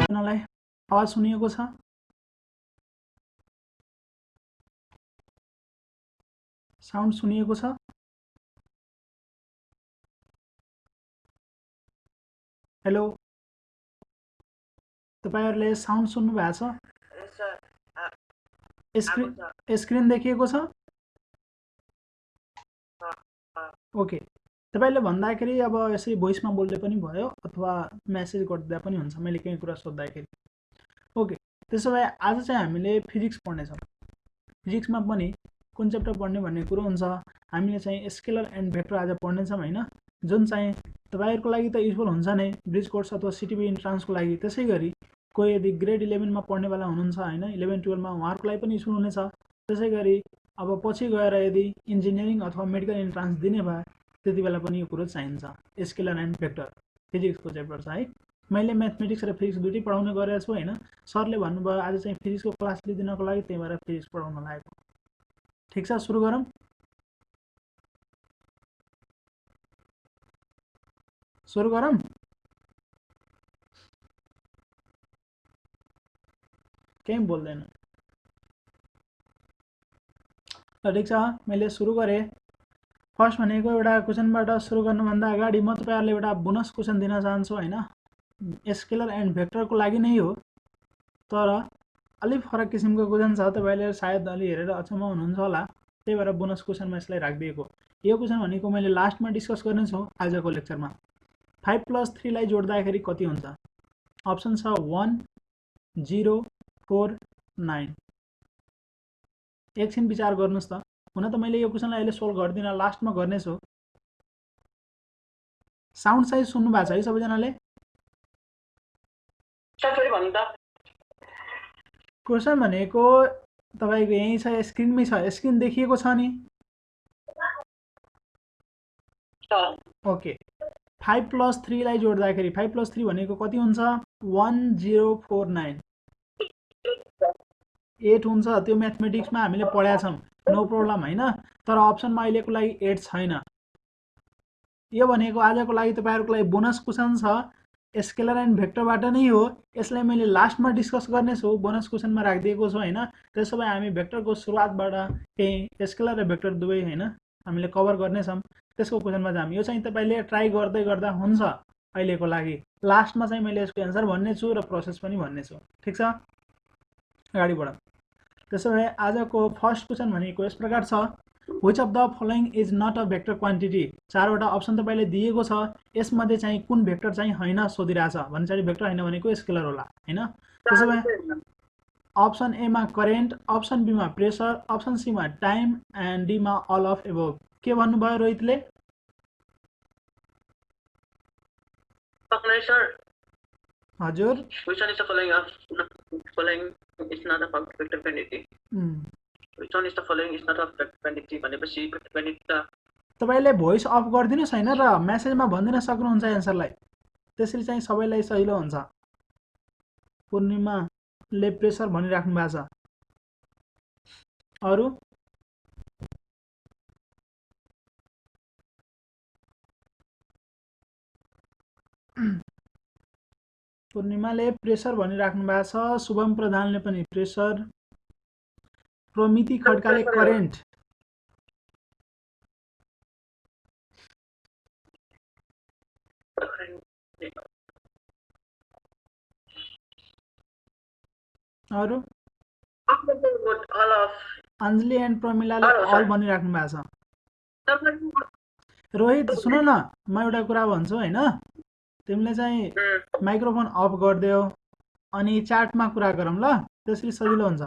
जनालाई आवाज सुनिएको छ? साउन्ड सुनिएको छ? हेलो, तपाईहरुले साउन्ड सुन्नु भएको छ? स्क्रिन देखिएको छ? ओके, तपाईले भन्दाखेरि अब यसरी भोइसमा बोल्दै पनि भयो अथवा मेसेज गर्दा पनि हुन्छ मैले केही कुरा सोध्दाखेरि। ओके, त्यसो भए आज चाहिँ हामीले फिजिक्स पढ्नेछौँ। फिजिक्समा पनि कुन च्याप्टर पढ्ने भन्ने कुरो हुन्छ। हामीले चाहिँ स्केलर एन्ड भेक्टर आज पढ्नेछौँ हैन, जुन चाहिँ तपाईहरुको लागि त युजफुल हुन्छ नै ब्रिज कोर्स अथवा सिटिबी इन्ट्रान्सको लागि। त्यसैगरी कोही यदि ग्रेड 11 मा पढ्ने वाला हुनुहुन्छ हैन, 11 12 मा उहाँहरुको लागि पनि युजफुल हुनेछ। त्यसैगरी अब पछि गएर यदि इन्जिनियरिङ अथवा मेडिकल इन्ट्रान्स दिने भए त्यति बेला पनि यो कुरो चाहिन्छ। स्केलर एन्ड भेक्टर फिजिक्सको च्याप्टर छ है। मैले म्याथमेटिक्स र फिजिक्स दुटै पढाउने गरेको छु हैन। सरले भन्नुभयो आज चाहिँ फिजिक्सको क्लास लिदिनको लागि, त्यही भएर फिजिक्स पढाउन लागेको। ठीक छ, सुरु गरौँ। सुरु गरौँ। केही बोल्दैन। ठिक छ, मैले सुरु गरेँ। फर्स्ट भनेको एउटा क्वेशनबाट सुरु गर्नुभन्दा अगाडि म तपाईहरुलाई एउटा बोनस क्वेशन दिन चाहन्छु हैन। स्केलर एन्ड भेक्टरको लागि नै हो, तर अलि फरक किसिमको क्वेशन छ। तपाईले सायद अलि हेरेर अचम्म हुनुहुन्छ होला, त्यही भएर बोनस क्वेशनमा यसलाई राखिदिएको। यो क्वेशन भनेको मैले लास्टमा डिस्कस गर्ने छु आजको लेक्चरमा। 5 + 3 लाई जोड्दाखेरि कति हुन्छ? अप्सन छ 1 0 4 9। एकछिन विचार गर्नुस् त। हुन त मैले यो क्वेशनलाई अहिले सोल्भ गर्दिन, लास्टमा गर्ने छु। साउन्ड साइज सुन्नु भएको छ है सबैजनाले? क्वेशन भनेको तपाईको यही छ, स्क्रिनमै छ। स्क्रिन देखिएको छ नि? ओके, 5 + 3 लाई जोड्दाखेरि 5 + 3 भनेको कति हुन्छ? 1049 8 हुन्छ। त्यो म्याथमेटिक्समा हामीले पढाएको छौं, नो प्रब्लम हैन। तर अप्सनमा अहिलेको लागि 8 छैन। यो भनेको आजको लागि तपाईहरुको लागि बोनस क्वेशन छ, स्केलर एन्ड भेक्टरबाट नै हो। यसलाई मैले लास्टमा डिस्कस गर्ने छु, बोनस क्वेशनमा राखिदिएको छु हैन। त्यसो भए हामी भेक्टरको सुरुवातबाट केही स्केलर र भेक्टर दुवै हैन हामीले कभर गर्ने छौं। त्यसको क्वेशनमा जाम। यो चाहिँ तपाईले ट्राई गर्दै गर्दा हुन्छ अहिलेको लागि। लास्टमा चाहिँ मैले यसको एन्सर भन्ने छु र प्रोसेस पनि भन्ने छु। ठीक छ, अगाडि बढौं। त्यसो भए आजको फर्स्ट क्वेशन भनेको यस प्रकार छ, which of the following is not a vector quantity. चारवटा अप्सन तपाईले दिएको छ, यसमध्ये चाहिँ कुन भेक्टर चाहिँ हैन सोधिरहेछ। भन्छाडी भेक्टर हैन भनेको स्केलर होला हैन। त्यसो भए अप्सन ए मा करेन्ट, अप्सन बी मा प्रेशर, अप्सन सी मा टाइम एन्ड डी मा अल अफ एबोभ। के भन्नुभयो रोहितले? हजुर, which one is the following is not a vector quantity? Which one is the following is not a vector quantity? भनेपछि vector quantity त तपाईले voice of गर्दिनुस् हैन र मेसेजमा भनिदिन सक्नुहुन्छ एन्सरलाई। त्यसरी चाहिँ सबैलाई सजिलो हुन्छ। पूर्णिमाले प्रेशर भनिराख्नु भएको छ। अरु? पूर्णिमाले प्रेशर भनिराख्नु भएको छ। शुभम प्रधानले पनि प्रेशर, प्रमिति खड्काले करेन्ट, अरु? अञ्जली एन्ड प्रमिलाले अल भनिराख्नु भएको छ। रोहित सुन न, म एउटा कुरा भन्छु हैन। तिमीले चाहिँ माइक्रोफोन अफ गर्दियौ अनि च्याटमा कुरा गरौँ ल, त्यसरी सजिलो हुन्छ।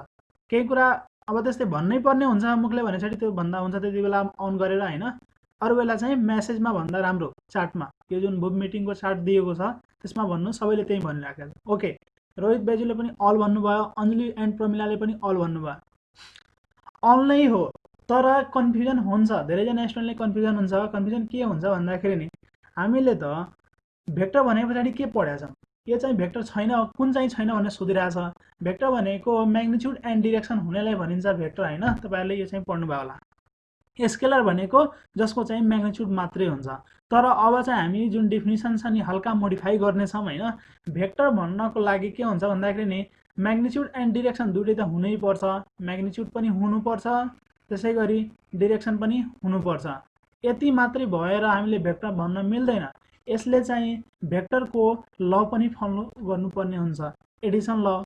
केही कुरा अब त्यस्तै भन्नै पर्ने हुन्छ मुखले भनेपछि त्यो भन्दा हुन्छ, त्यति बेला अन गरेर हैन। अरु बेला चाहिँ मेसेजमा भन्दा राम्रो च्याटमा। यो जुन बुक मिटिङको च्याट दिएको छ त्यसमा भन्नु, सबैले त्यही भनिराखेको छ। ओके, रोहित बेजुले पनि अल भन्नुभयो, अञ्जली एन्ड प्रमिलाले पनि अल भन्नुभयो। अल नै हो, तर कन्फ्युजन हुन्छ। धेरैजना स्टुडेन्टले कन्फ्युजन हुन्छ। कन्फ्युजन के हुन्छ भन्दाखेरि नि, हामीले त भेक्टर भने पछाडि के पढेका छौं? यो चाहिँ भेक्टर छैन, कुन चाहिँ छैन भनेर सोधिरहेछ। भेक्टर भनेको म्याग्निट्युड एन्ड डिरेक्सन हुनेलाई भनिन्छ भेक्टर हैन। तपाईहरुले यो चाहिँ पढ्नु भयो होला। स्केलर भनेको जसको चाहिँ म्याग्निट्युड मात्रै हुन्छ। तर अब चाहिँ हामी जुन डेफिनिसन छ नि हल्का मोडिफाई गर्नेछौँ होइन। भेक्टर भन्नको लागि के हुन्छ भन्दाखेरि नि म्याग्निट्युड एन्ड डिरेक्सन दुइटै त हुनै पर्छ। म्याग्निट्युड पनि हुनुपर्छ, त्यसै गरी डिरेक्सन पनि हुनुपर्छ। यति मात्रै भएर हामीले भेक्टर भन्न मिल्दैन। यसले चाहिँ भेक्टरको ल पनि फलो गर्नुपर्ने हुन्छ। एडिसन ल,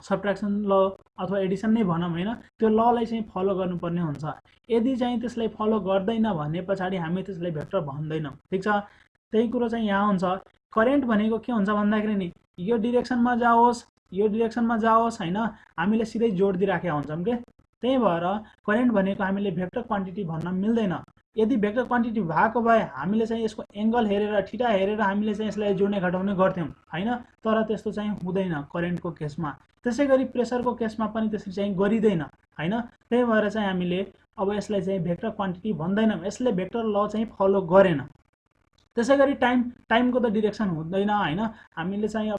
सब्ट्र्याक्सन ल अथवा एडिसन नै भनौँ होइन, त्यो ललाई चाहिँ फलो गर्नुपर्ने हुन्छ। यदि चाहिँ त्यसलाई फलो गर्दैन भने पछाडि हामी त्यसलाई भेक्टर भन्दैनौँ। ठिक छ, त्यही कुरो चाहिँ यहाँ हुन्छ। करेन्ट भनेको के हुन्छ भन्दाखेरि नि यो डिरेक्सनमा जाओस्, यो डिरेक्सनमा जाओस् होइन, हामीले सिधै जोड दिइराखेका हुन्छौँ के। त्यही भएर करेन्ट भनेको हामीले भेक्टर क्वान्टिटी भन्न मिल्दैन। यदि भेक्टर क्वान्टिटी भएको भए हामीले चाहिँ यसको एङ्गल हेरेर ठिटा हेरेर हामीले चाहिँ यसलाई जोड्ने घटाउने गर्थ्यौँ होइन। तर त्यस्तो चाहिँ हुँदैन करेन्टको केसमा। त्यसै गरी प्रेसरको केसमा पनि त्यसरी चाहिँ गरिँदैन होइन। त्यही भएर चाहिँ हामीले अब यसलाई चाहिँ भेक्टर क्वान्टिटी भन्दैनौँ। यसले भेक्टर ल चाहिँ फलो गरेन। त्यसै गरी टाइमको त डिरेक्सन हुँदैन होइन। हामीले चाहिँ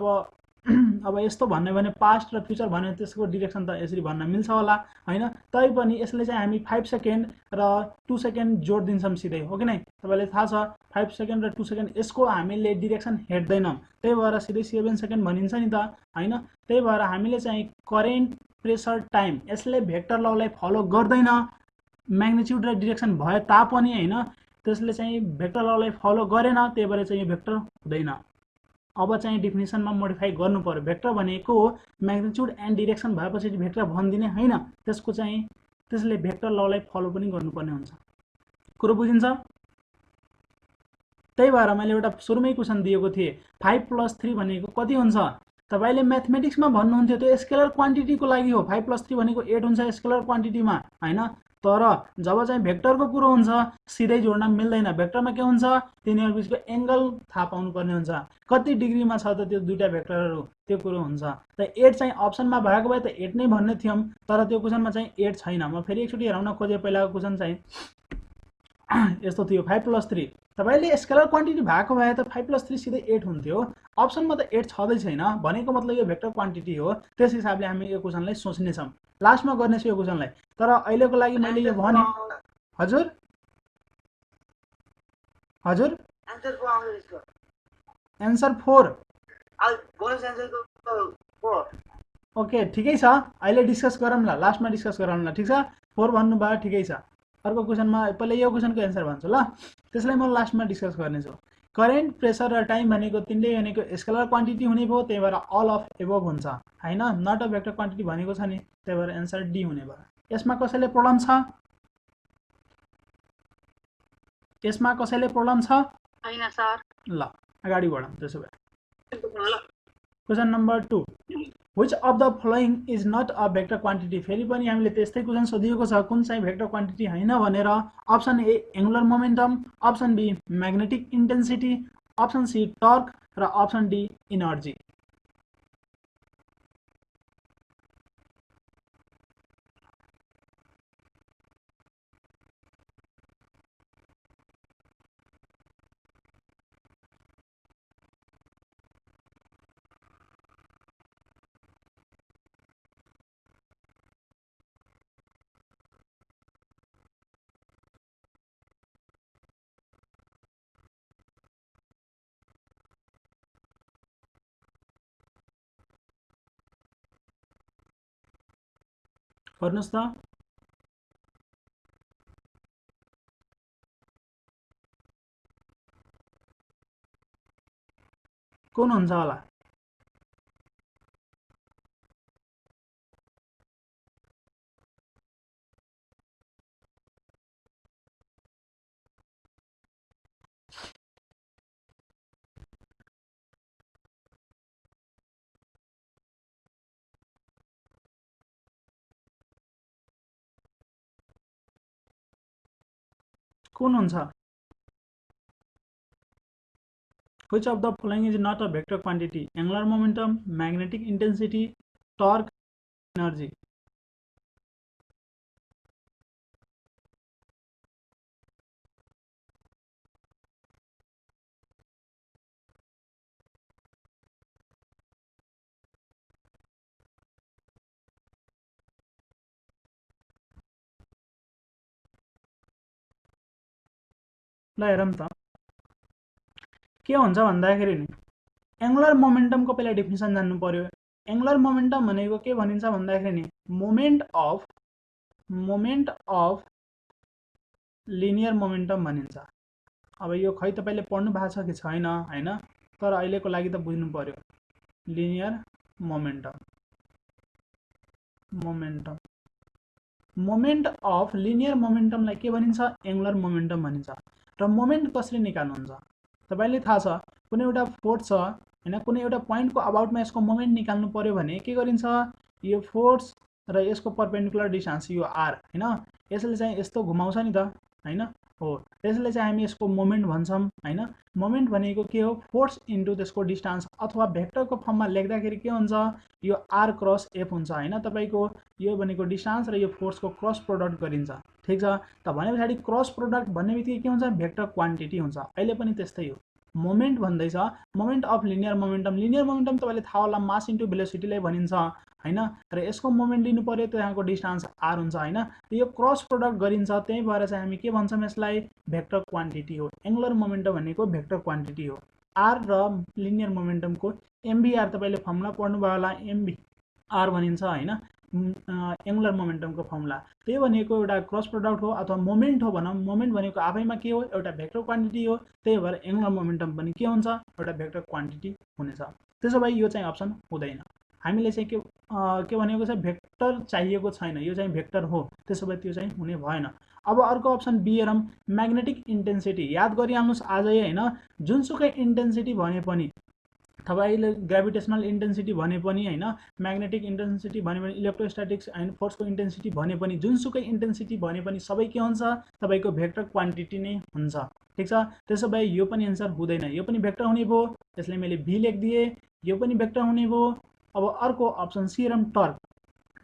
अब यस्तो भन्यो भने पास्ट र फ्युचर भन्यो भने त्यसको डिरेक्सन त यसरी भन्न मिल्छ होला होइन। तैपनि यसले चाहिँ हामी 5 सेकेन्ड र 2 सेकेन्ड जोड दिन्छौँ सिधै, हो कि नै। तपाईँलाई थाहा छ 5 सेकेन्ड र 2 सेकेन्ड यसको हामीले डिरेक्सन हेर्दैनौँ। त्यही भएर सिधै 7 सेकेन्ड भनिन्छ नि त होइन। त्यही भएर हामीले चाहिँ करेन्ट, प्रेसर, टाइम यसले भेक्टर ललाई फलो गर्दैन। म्याग्निट्युड र डिरेक्सन भए तापनि होइन, त्यसले चाहिँ भेक्टर ललाई फलो गरेन। त्यही भएर चाहिँ यो भेक्टर हुँदैन। अब चाहिँ डिफिनिसनमा मोडिफाई गर्नु पर्यो। भेक्टर भनेको म्याग्निट्युड एन्ड डिरेक्सन भएपछि भेक्टर भनिदिने होइन, त्यसले भेक्टर ललाई फलो पनि गर्नुपर्ने हुन्छ। कुरो बुझिन्छ? त्यही भएर मैले एउटा सुरुमै क्वेसन दिएको थिएँ 5 + 3 भनेको कति हुन्छ। तपाईँले म्याथमेटिक्समा भन्नुहुन्थ्यो त्यो स्केलर क्वान्टिटीको लागि हो। 5 + 3 भनेको 8 हुन्छ स्केलर क्वान्टिटीमा होइन। तर जब चाहिँ भेक्टरको कुरो हुन्छ सिधै जोड्न मिल्दैन। भेक्टरमा के हुन्छ, तिनीहरू बिचको एङ्गल थाहा पाउनुपर्ने हुन्छ, कति डिग्रीमा छ त त्यो दुईटा भेक्टरहरू, त्यो कुरो हुन्छ। त 8 चाहिँ अप्सनमा भएको भए त 8 नै भन्ने थियौँ, तर त्यो क्वेसनमा चाहिँ 8 छैन। म फेरि एकचोटि हेराउन खोजेँ, पहिलाको क्वेसन चाहिँ यस्तो थियो 5 + 3। तपाईँले स्केलर क्वान्टिटी भएको भए त 5 + 3 सिधै 8 हुन्थ्यो। अप्सनमा त 8 छँदै छैन भनेको मतलब यो भेक्टर क्वान्टिटी हो। त्यस हिसाबले हामी यो क्वेसनलाई सोच्नेछौँ। लास्टमा गर्नेछु यो क्वेसनलाई, तर अहिलेको लागि मैले यो भने। हजुर हजुर एन्सर 4। ओके ठिकै छ, अहिले डिस्कस गरौँला, लास्टमा डिस्कस गरौँला। ठिक छ, 4 भन्नुभयो, ठिकै छ। अर्को क्वेसनमा पहिला यो क्वेसनको एन्सर भन्छु ल, त्यसलाई म लास्टमा डिस्कस गर्नेछु। करेन्ट, प्रेसर र टाइम भनेको तिनटै भनेको स्केलर क्वान्टिटी हुने भयो। त्यही भएर अल अफ एबभ हुन्छ होइन, नट अ भेक्टर क्वान्टिटी भनेको छ नि। त्यही भएर एन्सर डी हुने भयो। यसमा कसैले प्रब्लम छ? यसमा कसैले प्रब्लम छ? छैन सर। ल अगाडि बढौँ त्यसो भए। Question number 2, which of the following is not a vector quantity। फेरि पनि हामीले त्यस्तै क्वेसन सोधिएको छ, कुन चाहिँ भेक्टर क्वान्टिटी होइन भनेर। Option A angular momentum, option B magnetic intensity, option C torque र अप्सन डी इनर्जी। गर्नुहोस् त। कुन हुन्छ होला? कुन हुन्छ? Which of the following is not a vector quantity? Angular momentum, magnetic intensity, torque, energy। ल हेरौँ त के हुन्छ भन्दाखेरि नि एङ्गुलर मोमेन्टमको पहिला डेफिनेसन जान्नु पर्यो। एङ्गुलर मोमेन्टम भनेको के भनिन्छ भन्दाखेरि नि मोमेन्ट अफ लिनियर मोमेन्टम भनिन्छ। अब यो खै तपाईले पढ्नु भएको छ कि छैन हैन, तर अहिलेको लागि त बुझ्नु पर्यो। Linear momentum moment of linear मोमेन्टमलाई के भनिन्छ? एङ्गुलर मोमेन्टम भनिन्छ। र मोमेन्ट कसरी निकाल्नुहुन्छ? तपाईले थाहा छ कुनै एउटा फोर्स छ हैन, कुनै एउटा पोइन्टको अबाउटमा यसको मोमेन्ट निकाल्नु पर्यो भने के गरिन्छ? यो फोर्स र यसको परपेन्डिकुलर डिस्टेन्स यो आर हैन, यसले चाहिँ यस्तो घुमाउँछ नि त हैन, हो त्यसले चाहिँ हामी यसको मोमेन्ट भन्छौं हैन। मोमेन्ट भनेको के हो? फोर्स इन्टु त्यसको डिस्टेन्स, अथवा भेक्टरको फर्ममा लेख्दाखेरि के हुन्छ? यो आर क्रस एफ हुन्छ हैन। तपाईको यो भनेको डिस्टेन्स र यो फोर्सको क्रस प्रोडक्ट गरिन्छ, ठीक छ। त भनेपछि क्रस प्रोडक्ट भन्ने बित्तिकै के हुन्छ? भेक्टर क्वान्टिटी हुन्छ। अहिले पनि त्यस्तै हो। मोमेन्ट भन्दैछ moment of linear momentum. Linear momentum तपाईले थाहा होला मास इन्टु भेलोसिटीलाई भनिन्छ हैन, र यसको मोमेन्ट लिनु पर्यो त्यहाँको डिस्टेन्स आर हुन्छ हैन। यो क्रस प्रोडक्ट गरिन्छ, त्यही भएर चाहिँ हामी के भन्छौं? यसलाई भेक्टर क्वान्टिटी हो। एङ्गुलर मोमेन्टम भनेको भेक्टर क्वान्टिटी हो। आर र लिनियर मोमेन्टमको एमभीआर तपाईले फर्मुला पढ्नु भयो होला, एमभीआर भनिन्छ हैन एङ्गुलर मोमेन्टमको फर्मुला। त्यो भनेको एउटा क्रस प्रोडक्ट हो अथवा मोमेन्ट हो भनौं। मोमेन्ट भनेको आफैमा के हो? एउटा भेक्टर क्वान्टिटी हो। त्यही भएर एङ्गुलर मोमेन्टम पनि के हुन्छ? एउटा भेक्टर क्वान्टिटी हुनेछ। त्यसो भए यो चाहिँ अप्सन हुँदैन। हामीले चाहिँ के भनेको छ? भेक्टर चाहिएको छैन, यो चाहिँ भेक्टर हो। त्यसो भए त्यो चाहिँ हुने भएन। अब अर्को अप्सन बी हेरौँ, म्याग्नेटिक इन्टेन्सिटी। याद गरिहाल्नुस् आजै हैन, जुनसुकै इन्टेन्सिटी भने पनि, तपाईले ग्राभिटेसनल इन्टेन्सिटी भने पनि हैन, म्याग्नेटिक इन्टेन्सिटी भने पनि, इलेक्ट्रोस्ट्याटिक्स एन्ड फोर्सको इन्टेन्सिटी भने पनि, जुनसुकै इन्टेन्सिटी भने पनि सबै के हुन्छ? तपाईको भेक्टर क्वान्टिटी नै हुन्छ, ठीक छ। त्यसो भए यो पनि आन्सर हुँदैन, यो पनि भेक्टर हुने भयो। त्यसले मैले भी लेखिदिए, यो पनि भेक्टर हुने भयो। अब अर्को अप्सन सी हेरौँ, टर्क।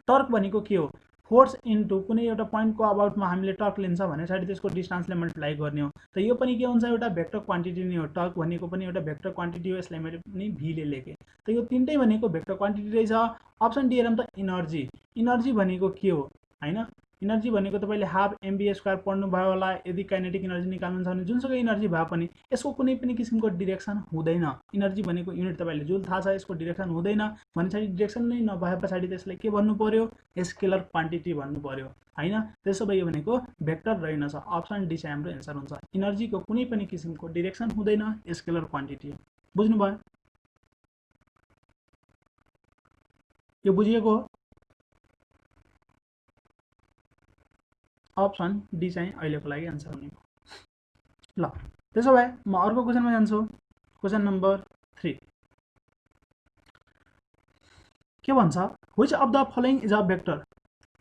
टर्क भनेको के हो? फोर्स इन्टु कुनै एउटा पोइन्टको अबाउटमा हामीले टर्क लिन्छ भने पछि त्यसको डिस्टेन्सले मल्टिप्लाई गर्ने हो। त यो पनि के हुन्छ? एउटा भेक्टर क्वान्टिटी नै हो। टर्क भनेको पनि एउटा भेक्टर क्वान्टिटी हो, यसलाई मैले पनि भी ले लेखेँ। त यो तीनटै भनेको भेक्टर क्वान्टिटी रहेछ। अप्सन डी हेरौँ त, इनर्जी। इनर्जी भनेको के हो हैन? इनर्जी भनेको तपाईले हाफ एमबी स्क्वायर पढ्नु भयो होला। यदि काइनेटिक इनर्जी निकाल्नु छ भने जुनसुकै इनर्जी भए पनि यसको कुनै पनि किसिमको डिरेक्सन हुँदैन। इनर्जी भनेको युनिट तपाईले जुल थाहा छ, यसको डिरेक्सन हुँदैन भनेपछि डिरेक्सन नै नभए पछाडि त्यसलाई के भन्नु पर्यो? स्केलर क्वान्टिटी भन्नु पर्यो हैन। त्यसो भए यो भनेको भेक्टर रहेनछ। अप्सन डी चाहिँ हाम्रो आन्सर हुन्छ। इनर्जीको कुनै पनि किसिमको डिरेक्सन हुँदैन, स्केलर क्वान्टिटी हो। बुझ्नु भयो? यो बुझिएको हो? अप्सन डी चाहिँ अहिलेको लागि आन्सर हुने भयो। ल त्यसो भए म अर्को क्वेशनमा जान्छु। क्वेशन नम्बर 3 के भन्छ? Which of the following is a vector.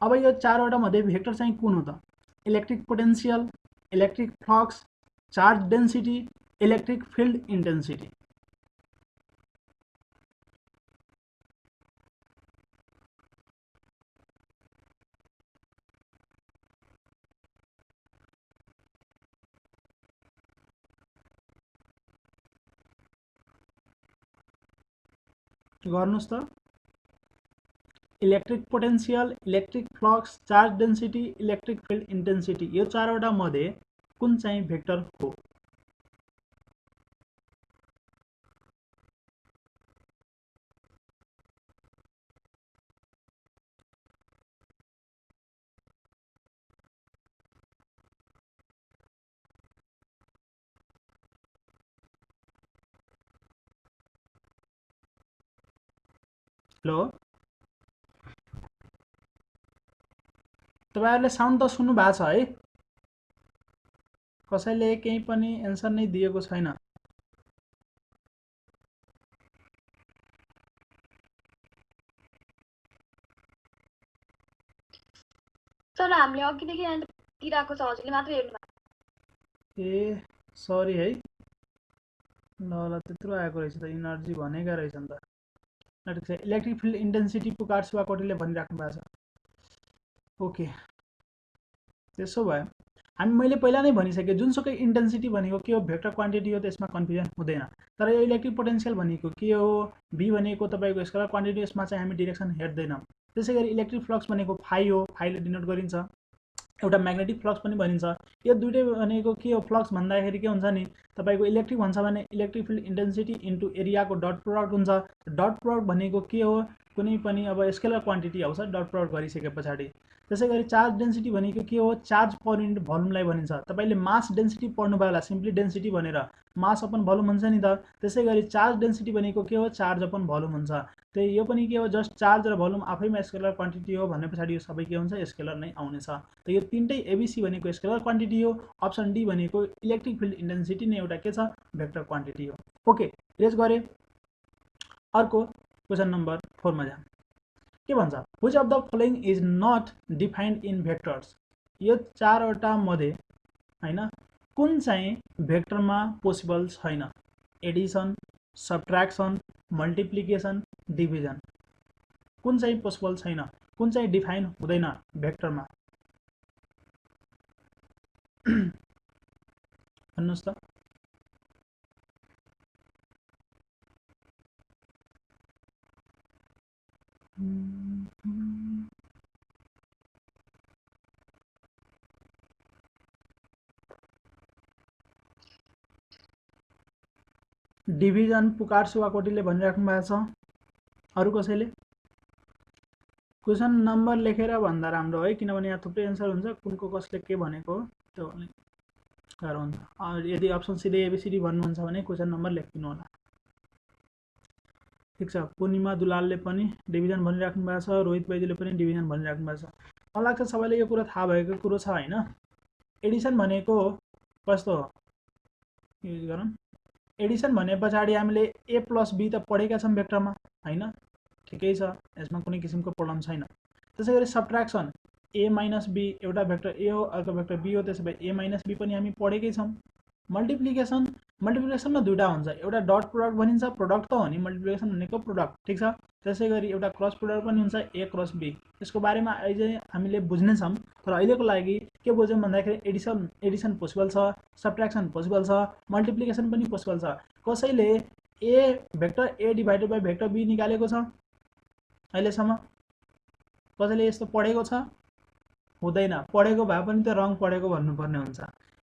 अब यो चारवटा मध्ये भेक्टर चाहिँ कुन हो त? Electric potential, electric flux, charge density, electric field intensity. गर्नुस् त। Electric potential, electric flux, charge density, electric field intensity, यो चारवटा मध्ये कुन चाहिँ भेक्टर हो? हेलो, तपाईहरुले साउन्ड त सुन्नु भएको छ है? कसैले केही पनि एन्सर नै दिएको छैन। सर हामीले अघिदेखि दिइरहेको छ, हजुरले मात्र हेर्नु भएको। ए सरी है। ल ल त्यत्रो आएको रहेछ त, इनर्जी भनेका रहेछ नि त। इलेक्ट्रिक फिल्ड इन्टेन्सिटी पुकार शिवा कोटीले भनिराख्नु भएको छ। ओके, त्यसो भए मैले पहिला नै भनिसके जुनसुकै इन्टेन्सिटी भनेको के हो? भेक्टर क्वान्टिटी हो, त्यसमा कन्फ्युजन हुँदैन। तर यो इलेक्ट्रिक पोटेन्शियल भनेको के हो? भी भनेको तपाईको स्केलर क्वान्टिटी, यसमा चाहिँ हामी डिरेक्सन हेर्दैनौं। त्यसैगरी इलेक्ट्रिक फ्लक्स भनेको फाइ हो, फाइले डिनोट गरिन्छ। एउटा म्याग्नेटिक फ्लक्स पनि भनिन्छ। यो दुईटै भनेको के हो, फ्लक्स भन्दाखेरि के हुन्छ नि, तपाईँको इलेक्ट्रिक भन्छ भने इलेक्ट्रिक फिल्ड इन्टेन्सिटी इन्टु एरियाको डट प्रडक्ट हुन्छ। डट प्रडक्ट भनेको के हो, कुनै पनि अब स्केलर क्वान्टिटी आउँछ डट प्रडक्ट गरिसके पछाडि। त्यसै गरी चार्ज डेन्सिटी भनेको के हो, चार्ज पर युनिट भोल्युमलाई भनिन्छ। तपाईँले मास डेन्सिटी पढ्नुभयो होला, सिम्पली डेन्सिटी भनेर, मास अपन भोल्युम हुन्छ नि त। त्यसै गरी चार्ज डेन्सिटी भनेको के हो, चार्ज अपन भोल्युम हुन्छ। त्यही यो पनि के हो, जस्ट चार्ज र भोल्युम आफैमा स्केलर क्वान्टिटी हो भन्ने पछाडि यो सबै के हुन्छ, स्केलर नै आउनेछ। त यो तीनटै एबिसी भनेको स्केलर क्वान्टिटी हो, अप्सन डी भनेको इलेक्ट्रिक फिल्ड इन्टेन्सिटी नै एउटा के छ, भेक्टर क्वान्टिटी हो। ओके, रेज गरे। अर्को क्वेसन नम्बर 4 मा जाम। के भन्छ, which of the following is not defined in vectors. यो चारवटा मध्ये हैन कुन चाहिँ भेक्टरमा पोसिबल छैन। Addition, subtraction, multiplication, division. कुन चाहिँ पोसिबल छैन, कुन चाहिँ डिफाइन हुँदैन भेक्टरमा, भन्नुस् त। डिभिजन पुकार शिवाकोटीले भनिराख्नु भएको छ। अरू कसैले क्वेसन नम्बर लेखेर भन्दा राम्रो है, किनभने यहाँ थुप्रै एन्सर हुन्छ, कुनको कसले के भनेको त्यो गाह्रो हुन्छ। यदि अप्सन सिधै एबिसिडी भन्नुहुन्छ भने क्वेसन नम्बर लेखिदिनु होला। ठिक छ, पूर्णिमा दुलालले पनि डिभिजन भनिराख्नु भएको छ, रोहित वैद्यले पनि डिभिजन भनिराख्नु भएको छ। मलाई लाग्छ सबैले यो कुरा थाहा भएको कुरो छ हैन। एडिसन भनेको कस्तो हो, युज गरौँ। एडिसन भने पछाडि हामीले ए प्लस बी त पढेका छौँ भेक्टरमा हैन, ठिकै छ, यसमा कुनै किसिमको प्रब्लम छैन। त्यसै गरी सब्ट्र्याक्सन, ए माइनस बी, एउटा भेक्टर ए हो अर्को भेक्टर बी हो, त्यसो भए ए माइनस बी पनि हामी पढेकै छौँ। मल्टिप्लिकेसन, मल्टिप्लिकेसनमा दुईटा हुन्छ, एउटा डट प्रोडक्ट भनिन्छ, प्रोडक्ट त हो नि, मल्टिप्लिकेसन भनेको प्रोडक्ट, ठिक छ। त्यसै गरी एउटा क्रस प्रोडक्ट पनि हुन्छ, ए क्रस बी। यसको बारेमा अझै हामीले बुझ्नेछौँ, तर अहिलेको लागि के बुझ्यौँ भन्दाखेरि एडिसन पोसिबल छ, सब्ट्र्याक्सन पोसिबल छ, मल्टिप्लिकेसन पनि पोसिबल छ। कसैले A vector A divided by vector B निकालेको छ अहिलेसम्म? कसैले यस्तो पढेको छ? हुँदैन, पढेको भए पनि त रङ पढेको भन्नुपर्ने हुन्छ।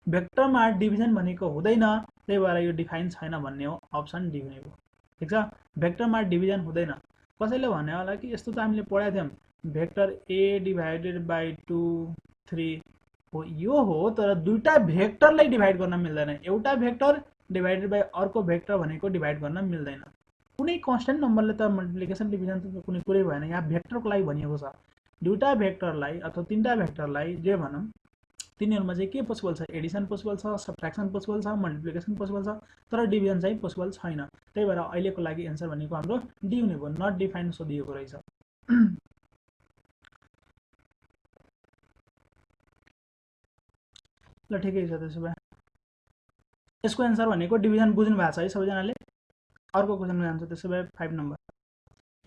भेक्टरमा डिभिजन भनेको हुँदैन, त्यही भएर यो डिफाइन छैन भन्ने हो, अप्सन डी भनेको, ठिक छ। भेक्टरमा डिभिजन हुँदैन। कसैले भने होला कि यस्तो त हामीले पढेका थियौँ, भेक्टर ए डिभाइडेड बाई 2 3 हो, यो हो, तर दुईटा भेक्टरलाई डिभाइड गर्न मिल्दैन। एउटा भेक्टर डिभाइडेड बाई अर्को भेक्टर भनेको डिभाइड गर्न मिल्दैन। कुनै कन्स्टेन्ट नम्बरले त मल्टिप्लिकेसन डिभिजन त कुनै कुरै भएन, यहाँ भेक्टरको लागि भनिएको छ। दुईटा भेक्टरलाई अथवा तीनटा भेक्टरलाई जे भनौँ, तिनीहरूमा चाहिँ के पोसिबल छ, एडिसन पोसिबल छ, सब्ट्र्याक्सन पोसिबल छ, मल्टिप्लिकेसन पोसिबल छ, तर डिभिजन चाहिँ पोसिबल छैन। त्यही भएर अहिलेको लागि एन्सर भनेको हाम्रो डी हुने भयो, नट डिफाइन सोधिएको रहेछ। ल ठिकै छ, त्यसो भए यसको एन्सर भनेको डिभिजन बुझ्नु भएको छ है सबैजनाले। अर्को क्वेसनमा जान्छ, त्यसो भए 5 नम्बर।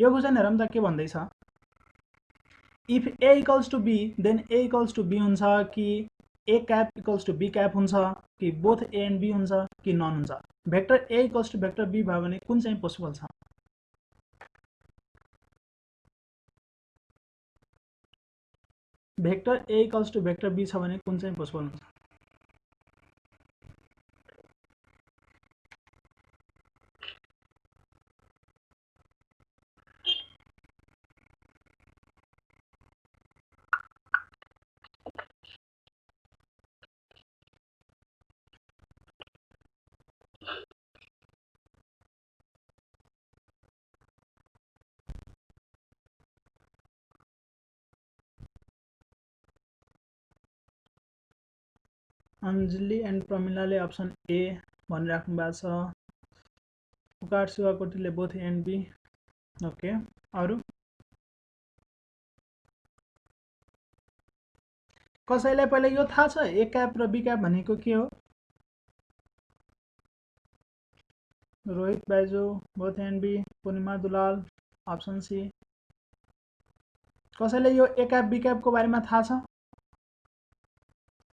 यो क्वेसन हेरौँ त के भन्दैछ। If a equals to b then a equals to b हुन्छ कि a cap equals to b cap हुन्छ कि बोथ ए एन्ड बी हुन्छ कि नन हुन्छ। Vector a equals to vector b भयो भने कुन चाहिँ पोसिबल छ? Vector a equals to vector b छ भने कुन चाहिँ पोसिबल हुन्छ? अन्जली एन्ड प्रमिलाले अप्सन ए भनिराख्नु भएको छ। पुकार शिवाकोटीले both A and b. Okay, अरू कसैलाई पहिला यो थाहा छ ए क्याप र बी क्याप भनेको के हो? Rohit Baijo, both A and b, Purnima Dulal, option c. कसैले यो ए क्याप बी क्यापको बारेमा थाहा छ?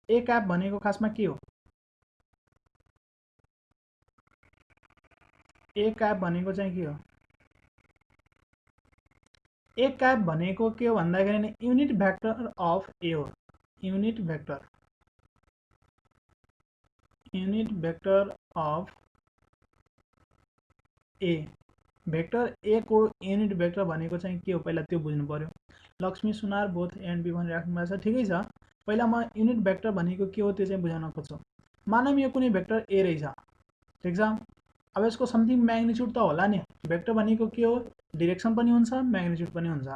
ए क्याप भनेको खासमा के हो? ए क्याप भनेको चाहिँ के हो? ए क्याप भनेको के हो भन्दाखेरि युनिट भेक्टर अफ ए हो। Unit vector of a. Vector a को युनिट भेक्टर भनेको चाहिँ के हो पहिला त्यो बुझ्नु पर्यो। लक्ष्मी सुनार बोथ एन्ड बी भनेर राख्नु भएको छ, ठिकै छ। पहिला म युनिट भेक्टर भनेको के हो त्यो चाहिँ बुझाउन खोज्छु। मानौँ यो कुनै भेक्टर ए रहेछ, ठिक छ। अब यसको समथिङ म्याग्निट्युड त होला नि। भेक्टर भनेको के हो, डिरेक्सन पनि हुन्छ म्याग्निट्युड पनि हुन्छ।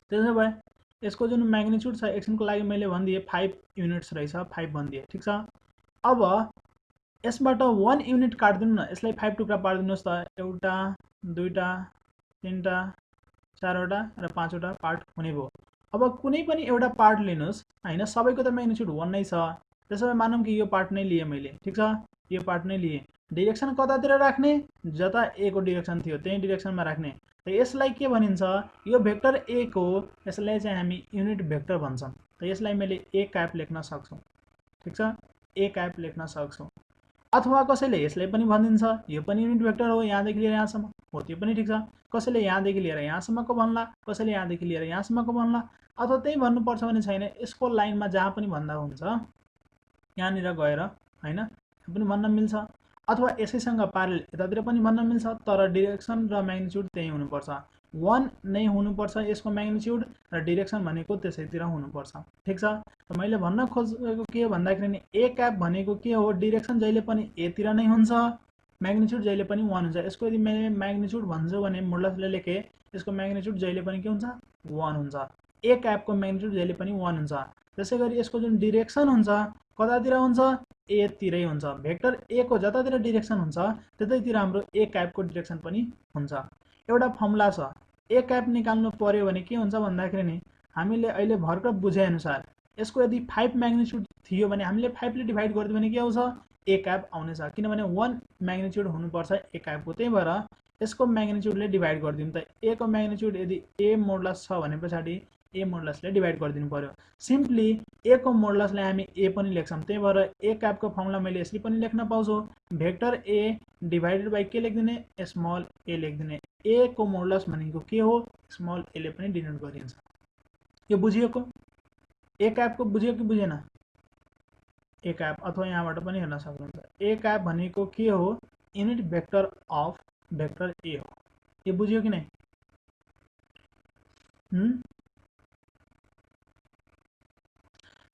त्यसो भए यसको जुन म्याग्निट्युड छ एकछिनको लागि मैले भनिदिएँ 5 युनिट्स रहेछ, 5 भनिदिएँ, ठिक छ। अब यसबाट 1 युनिट काट्दिनु न, यसलाई 5 टुक्रा पारिदिनुहोस् त। एउटा, दुईटा, तीनटा, चारवटा र पाँचवटा पार्ट हुने भयो। अब कुनै पनि एउटा पार्ट लिनुहोस् हैन, सबैको त म्याग्निट्युड 1 नै छ। त्यसो भए मानौँ कि यो पार्ट नै लिए मैले, ठिक छ। यो पार्ट नै लिए, डिरेक्सन कतातिर राख्ने, जता ए को डिरेक्सन थियो त्यही डिरेक्सनमा राख्ने। त यसलाई के भनिन्छ, यो भेक्टर ए को यसलाई चाहिँ हामी युनिट भेक्टर भन्छौँ। त यसलाई मैले ए क्याप लेख्न सक्छु, ठिक छ। ए क्याप लेख्न सक्छु। अथवा कसैले यसलाई पनि भनिदिन्छ यो पनि युनिट भेक्टर हो, यहाँदेखि लिएर यहाँसम्म हो, त्यो पनि ठिक छ। कसैले यहाँदेखि लिएर यहाँसम्मको भन्ला, कसैले यहाँदेखि लिएर यहाँसम्मको भन्ला। अथवा त्यही भन्नुपर्छ भने छैन, यसको लाइनमा जहाँ पनि भन्दा हुन्छ, यहाँनिर गएर हैन पनि भन्न मिल्छ। अथवा यसैसँग प्यारल यतातिर पनि भन्न मिल्छ, तर डिरेक्सन र म्याग्निट्युड त्यही हुनुपर्छ। 1 नै हुनुपर्छ यसको म्याग्निट्युड र डिरेक्सन भनेको त्यसैतिर हुनुपर्छ, ठिक छ। त मैले भन्न खोजेको के हो भन्दाखेरि नि ए क्याप भनेको के हो, डिरेक्सन जहिले पनि एतिर नै हुन्छ, म्याग्निट्युड जहिले पनि 1 हुन्छ। यसको यदि मैले म्याग्निट्युड भन्छु भने मोडुलसले लेखे, यसको म्याग्निट्युड जहिले पनि के हुन्छ, 1 हुन्छ। ए क्यापको म्याग्निट्युड जहिले पनि 1 हुन्छ। त्यसैगरी यसको जुन डिरेक्सन हुन्छ कतातिर हुन्छ, ए तिरै हुन्छ। भेक्टर ए को जतातिर डिरेक्सन हुन्छ त्यतैतिर हाम्रो ए क्यापको डिरेक्सन पनि हुन्छ। एउटा फर्मुला छ, ए क्याप निकाल्नु पर्यो भने के हुन्छ भन्दाखेरि नि हामीले अहिले भर्खर बुझे अनुसार यसको यदि 5 म्याग्निट्युड थियो भने हामीले 5 ले डिभाइड गरिदियो भने के आउँछ, ए क्याप आउनेछ। किनभने 1 म्याग्निट्युड हुनुपर्छ ए क्यापको, त्यही भएर यसको म्याग्निट्युडले डिभाइड गरिदिउँ। त ए को म्याग्निट्युड यदि ए मोडुलस छ भने पछाडि ए मोडुलसले डिभाइड गरिदिनु पर्यो। सिम्पली ए को मोडुलसलाई हामी ए पनि लेख्छौँ, त्यही भएर ए क्यापको फर्मुला मैले यसरी पनि लेख्न पाउँछु, भेक्टर ए डिभाइडेड बाई के लेखिदिने, स्मल ए लेखिदिने। ए को मोडुलस भनेको के हो, स्मल ए ले पनि डिनोट गरिन्छ। यो बुझिएको, ए क्यापको बुझियो कि बुझेन। ए क्याप अथवा यहाँबाट पनि हेर्न सक्नुहुन्छ। ए क्याप भनेको के हो, युनिट भेक्टर अफ भेक्टर ए हो। यो बुझियो कि नै।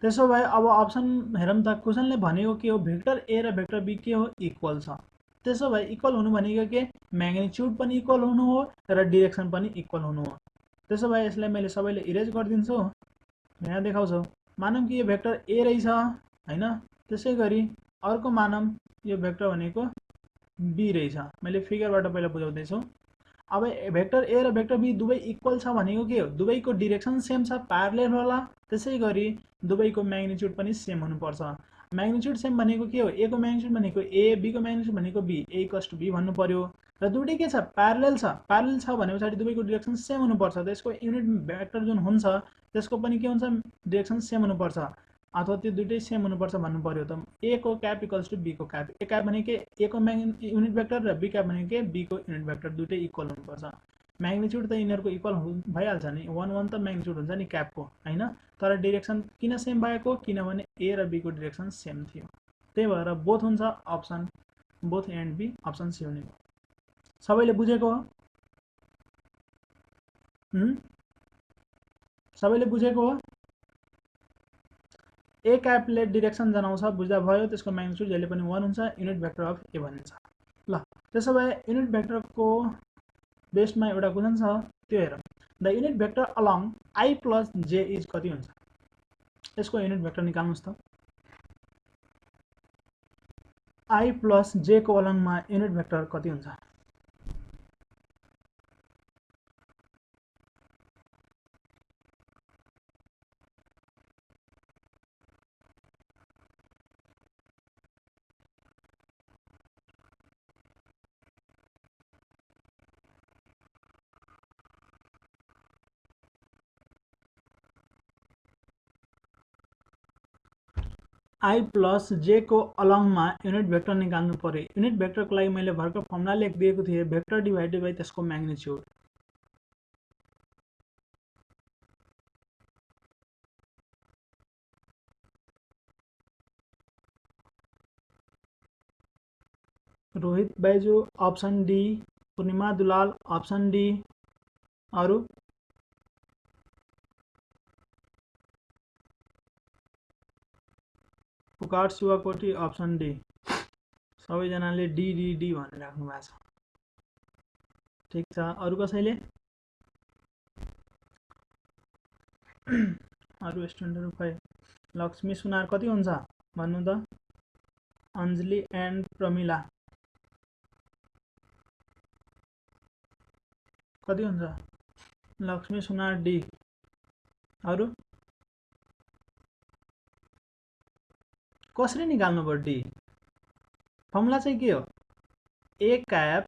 त्यसो भए अब अप्सन हेरौँ त। क्वेसनले भनेको के हो, भेक्टर ए र भेक्टर बी के हो, इक्वल छ। त्यसो भए इक्वल हुनु भनेको के, म्याग्निट्युड पनि इक्वल हुनु हो र डिरेक्सन पनि इक्वल हुनु हो। त्यसो भए यसलाई मैले सबैले इरेज गरिदिन्छु, यहाँ देखाउँछु। मानौँ कि यो भेक्टर ए रहेछ हैन, त्यसैगरी अर्को मानौँ यो भेक्टर भनेको बी रहेछ। मैले फिगरबाट पहिला बुझाउँदैछु। अब भेक्टर ए र भेक्टर बी दुवै इक्वल छ भनेको के हो, दुवैको डिरेक्सन सेम छ, प्यारलल होला। त्यसैगरी दुवैको म्याग्निट्युड पनि सेम हुनुपर्छ। म्याग्निट्युड सेम भनेको के हो, ए को म्याग्निट्युड भनेको ए, बी को म्याग्निट्युड भनेको B, A equals to B भन्नु पर्यो। र दुवै के छ, प्यारलल छ। प्यारलल छ भने पछाडि दुवैको डिरेक्सन सेम हुनुपर्छ। त यसको युनिट भेक्टर जुन हुन्छ त्यसको पनि के हुन्छ, डिरेक्सन सेम हुनुपर्छ, अथवा त्यो दुइटै सेम हुनुपर्छ भन्नु पर्यो। त ए को क्याप इक्वल्स टु बी को क्याप। ए क्याप भनेको ए को युनिट भेक्टर र बी क्याप भनेको बी को युनिट भेक्टर, दुइटै इक्वल हुनुपर्छ। म्याग्निट्युड त यिनीहरूको इक्वल भइहाल्छ नि, 1 1 त म्याग्निट्युड हुन्छ नि क्यापको हैन। तर डिरेक्सन किन सेम भएको, किनभने ए र बी को डिरेक्सन सेम थियो। त्यही भएर बोथ हुन्छ, option both A and B, option C हुने भयो। सबैले बुझेको हो, सबैले बुझेको हो। ए क्यापले डिरेक्सन जनाउँछ, बुझ्दा भयो। त्यसको म्याग्निट्युड जहिले पनि 1 हुन्छ, युनिट भेक्टर अफ ए भनिन्छ। ल त्यसो भए युनिट भेक्टरको बेसमा एउटा क्वेसन छ, त्यो हेरौँ। The unit vector along I plus जे इज कति हुन्छ। यसको युनिट भेक्टर निकाल्नुहोस् त। आई प्लस जे को अलङमा युनिट भेक्टर कति हुन्छ। आई प्लस जे को अलङमा युनिट भेक्टर निकाल्नु पर्यो। युनिट भेक्टरको लागि मैले भर्खर फर्मुला लेखिदिएको थिएँ, भेक्टर डिभाइडेड बाई त्यसको magnitude. Rohit Baiju option d, Purnima Dulal option d, अरू पुकार शिवकोटी ऑप्शन डी। सबैजनाले डी डी डी भनेर राख्नु भएको छ। ठीक छ, अरू कसैले? अरू स्टुडेन्टहरु खै? लक्ष्मी सुनार कति हुन्छ भन्नु त? अञ्जली एन्ड प्रमिला कति हुन्छ? लक्ष्मी सुनार डी। अरू कसरी निकाल्नु पर्यो डी? फर्मुला चाहिँ के हो? ए क्याप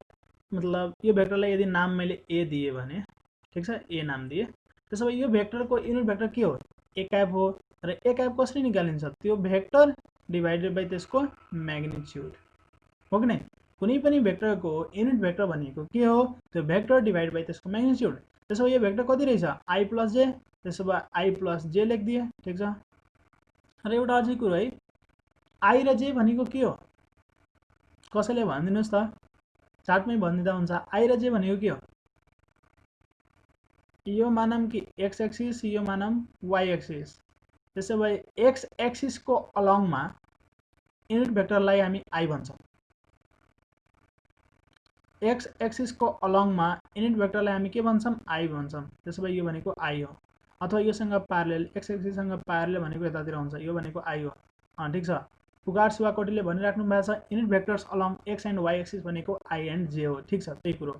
मतलब यो भेक्टरलाई यदि नाम मैले ए दिए भने, ठीक छ, ए नाम दिए, त्यसो भए यो भेक्टरको युनिट भेक्टर के हो? ए क्याप हो। र ए क्याप कसरी निकालिन्छ? त्यो भेक्टर डिभाइडेड बाइ त्यसको म्याग्निट्युड हो कि नै? कुनै पनि भेक्टरको युनिट भेक्टर भनेको के हो? त्यो भेक्टर डिभाइड बाइ त्यसको म्याग्निट्युड। त्यसो भए यो भेक्टर कति रहेछ? आई प्लस जे। त्यसो भए आई प्लस जे लेखिदिए, ठीक छ। र एउटा अझै कुरो है, आई र जे भनेको के हो? कसैले भनिदिनुहोस् त, चार्टमै भनिदिँदा हुन्छ। आई र जे भनेको के हो? यो मानम कि एक्स एक्सिस, यो मानम वाई एक्सिस। त्यसो भए एक्स एक्सिसको अलङमा युनिट भेक्टरलाई हामी आई भन्छौँ। एक्स एक्सिसको अलङमा युनिट भेक्टरलाई हामी के भन्छौँ? आई भन्छौँ। त्यसो भए यो भनेको आई हो। अथवा योसँग प्यारलल, एक्स एक्सिससँग प्यारलल भनेको यतातिर हुन्छ, यो भनेको आई हो। ठीक छ। पुकार शिवाकोटीले भनिराख्नु भएको छ unit vectors along X and Y axis भनेको आई एन्ड जे हो। ठीक छ, त्यही कुरो।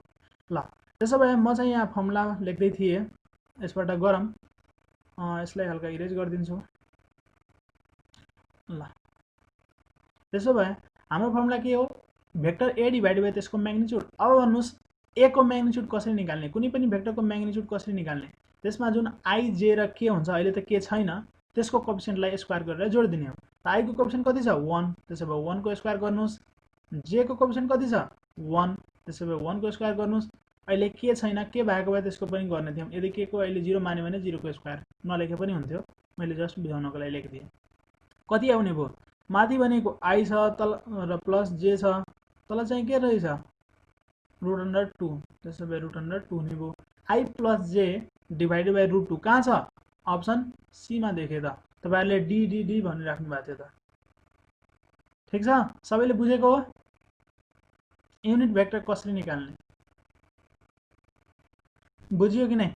ल, त्यसो भए म चाहिँ यहाँ फर्मुला लेख्दै थिएँ, यसबाट गरौँ। यसलाई हल्का इरेज गरिदिन्छु। ल, त्यसो भए हाम्रो फर्मुला के हो? भेक्टर ए डिभाइड बाइ त्यसको म्याग्निट्युड। अब भन्नुहोस् ए को म्याग्निट्युड कसरी निकाल्ने? कुनै पनि भेक्टरको म्याग्निट्युड कसरी निकाल्ने? त्यसमा जुन आई जे र के हुन्छ, अहिले त के छैन, त्यसको कोएफिसिएन्टलाई स्क्वायर गरेर जोडिदिने हो। त आई को कोएफिसिएन्ट कति छ? 1। त्यसो भए 1 को स्क्वायर गर्नुहोस्। जे को कोएफिसिएन्ट कति छ? 1। त्यसो भए 1 को स्क्वायर गर्नुहोस्। अहिले के छैन, के भएको भए त्यसको पनि गर्ने थियौँ। यदि के को अहिले 0 मान्यो भने 0 को स्क्वायर नलेखे पनि हुन्थ्यो, मैले जस्ट बुझाउनको लागि लेखिदिएँ। कति आउने भयो? माथि भनेको आई छ, तल र प्लस जे छ, तल चाहिँ के रहेछ? √2। त्यसो भए √2 हुने भयो। आई प्लस जे डिभाइडेड बाइ √2 कहाँ छ? अप्सन सी मा देखे त। तपाईहरुले डी डी डी भनिराख्नु भएको थियो त। ठीक छ, सबैले बुझेको हो? युनिट भेक्टर कसरी निकाल्ने बुझियो कि नै?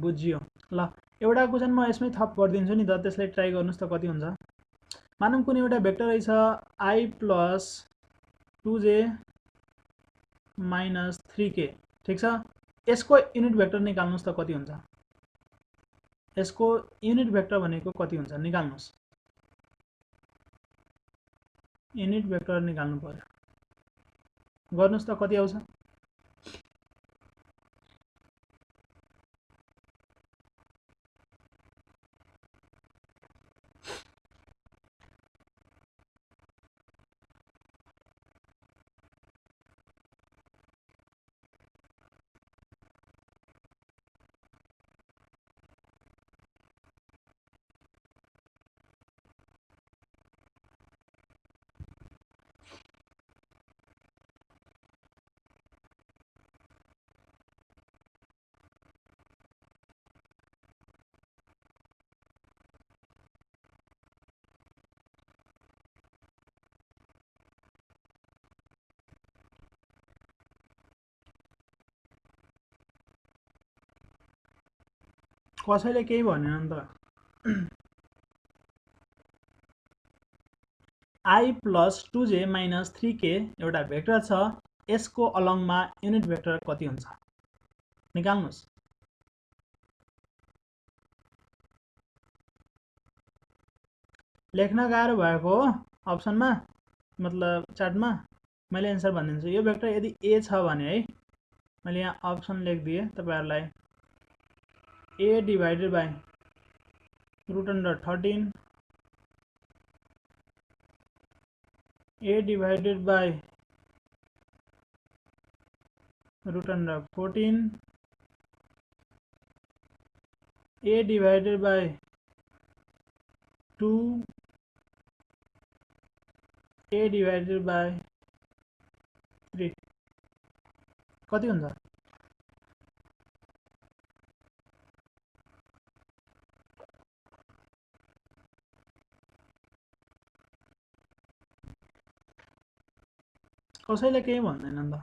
बुझियो। ल, एउटा क्वेशन म यसमै थप गरिदिन्छु नि त, त्यसलाई ट्राई गर्नुस् त कति हुन्छ। मानौँ कुनै एउटा भेक्टर रहेछ I plus 2j minus 3k। ठीक छ, यसको युनिट भेक्टर निकाल्नुस् त कति हुन्छ? यसको युनिट भेक्टर भनेको कति हुन्छ निकाल्नुस्। युनिट भेक्टर निकाल्नु पर्यो, गर्नुस् त कति आउँछ? कसैले केही भनेन त। I plus 2j minus 3k एउटा भेक्टर छ, यसको अलङमा युनिट भेक्टर कति हुन्छ निकाल्नुस्। लेख्न गाह्रो भएको हो अप्सनमा, मतलब चार्टमा मैले एन्सर भनिदिन्छु। यो भेक्टर यदि ए छ भने है, मैले यहाँ अप्सन लेखिदिएँ तपाईहरुलाई। A divided by √13, a divided by √14, a divided by 2a divided by 3 कति हुन्छ? कसैले केही भन्दैनन् त?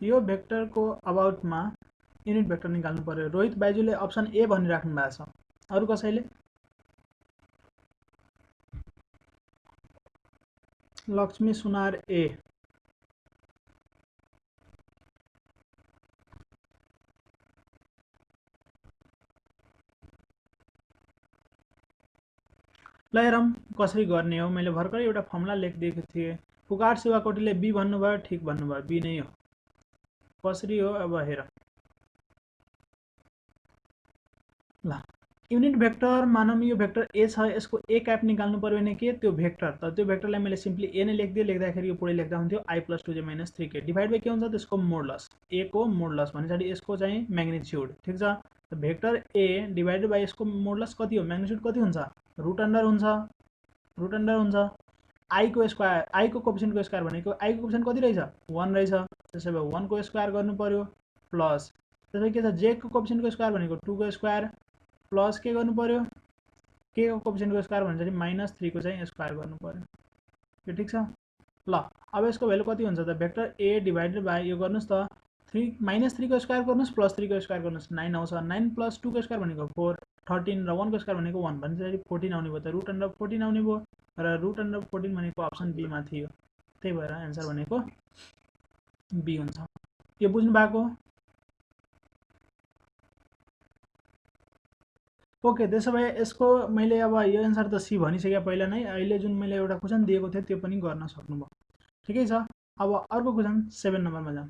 यो भेक्टरको अबाउटमा युनिट भेक्टर निकाल्नु पर्यो। रोहित बाइजुले अप्सन ए भनिराख्नु भएको छ। अरु कसैले? लक्ष्मी सुनार ए। ल हेरौँ कसरी गर्ने हो। मैले भर्खरै एउटा फर्मुला लेखिदिएको थिएँ। पुकार शिवाकोटीले बी भन्नुभयो, ठिक भन्नुभयो, बी नै हो। कसरी हो अब हेरौँ। ल युनिट भेक्टर मानौँ यो भेक्टर ए छ, यसको ए क्याप निकाल्नु पर्यो भने के त्यो भेक्टर, त त्यो भेक्टरलाई मैले सिम्पली ए नै लेखिदिएँ। लेख्दाखेरि यो पुरै लेख्दा हुन्थ्यो I plus 2j minus 3k divide by के हुन्छ त्यसको मोडलस, ए को मोडलस भनेपछि यसको चाहिँ म्याग्निट्युड। ठिक छ, त भेक्टर ए डिभाइडेड बाई यसको मोडलस कति हो, म्याग्निट्युड कति हुन्छ, रुट अन्डर हुन्छ आई को स्क्वायर, आई को कोएफिसिएन्टको स्क्वायर भनेको आई को कोएफिसिएन्ट कति रहेछ 1 रहेछ, त्यसै भए 1 को स्क्वायर गर्नु पर्यो प्लस त्यसै के छ जे को कोएफिसिएन्टको स्क्वायर भनेको 2 को स्क्वायर प्लस के गर्नु पर्यो के को कोएफिसिएन्टको स्क्वायर भनेपछि माइनस 3 को चाहिँ स्क्वायर गर्नु पर्यो। यो ठीक छ। ल अब यसको भ्यालु कति हुन्छ त भेक्टर ए डिभाइडेड बाई यो गर्नुस् त 3 माइनस 3 को स्क्वायर गर्नुस् प्लस 3 को स्क्वायर गर्नुस् 9 आउँछ। 9 प्लस 2 को स्क्वायर भनेको 4, 13 र 1 को स्क्वायर भनेको 1 भनेपछि 14 आउने भयो। त रुट अन्डर 14 आउने भयो र रुट अन्डर 14 भनेको अप्सन बी मा थियो। त्यही भएर आन्सर भनेको बी हुन्छ। यो बुझ्नु भएको? ओके, त्यसो भए यसको मैले अब यो आन्सर त सी भनिसके पहिला नै। अहिले जुन मैले एउटा क्वेशन दिएको थिएँ त्यो पनि गर्न सक्नुभयो। ठिकै छ। अब अर्को क्वेशन 7 नम्बरमा जाउँ।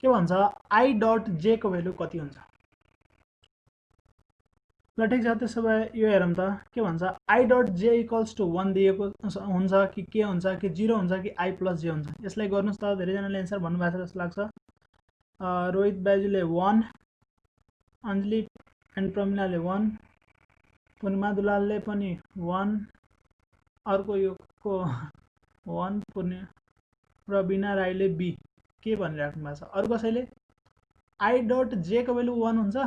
के भन्छ आई डट जे को भ्यालु कति हुन्छ? ल ठिक छ, त्यसो भए यो हेरौँ त के भन्छ आई डट जे इक्वल्स टु 1 दिएको हुन्छ कि के हुन्छ कि 0 हुन्छ कि आई प्लस जे हुन्छ। यसलाई गर्नुस् त धेरैजनाले एन्सर भन्नुभएको छ जस्तो लाग्छ। रोहित बाजुले 1, अञ्जली एन्ड प्रमिलाले 1, पूर्णिमा दुलालले पनि 1, अर्को यो को 1 प्रवीणा राईले बी के भनिराख्नु भएको छ। अरु कसैले आई डट जे को भ्यालु 1 हुन्छ?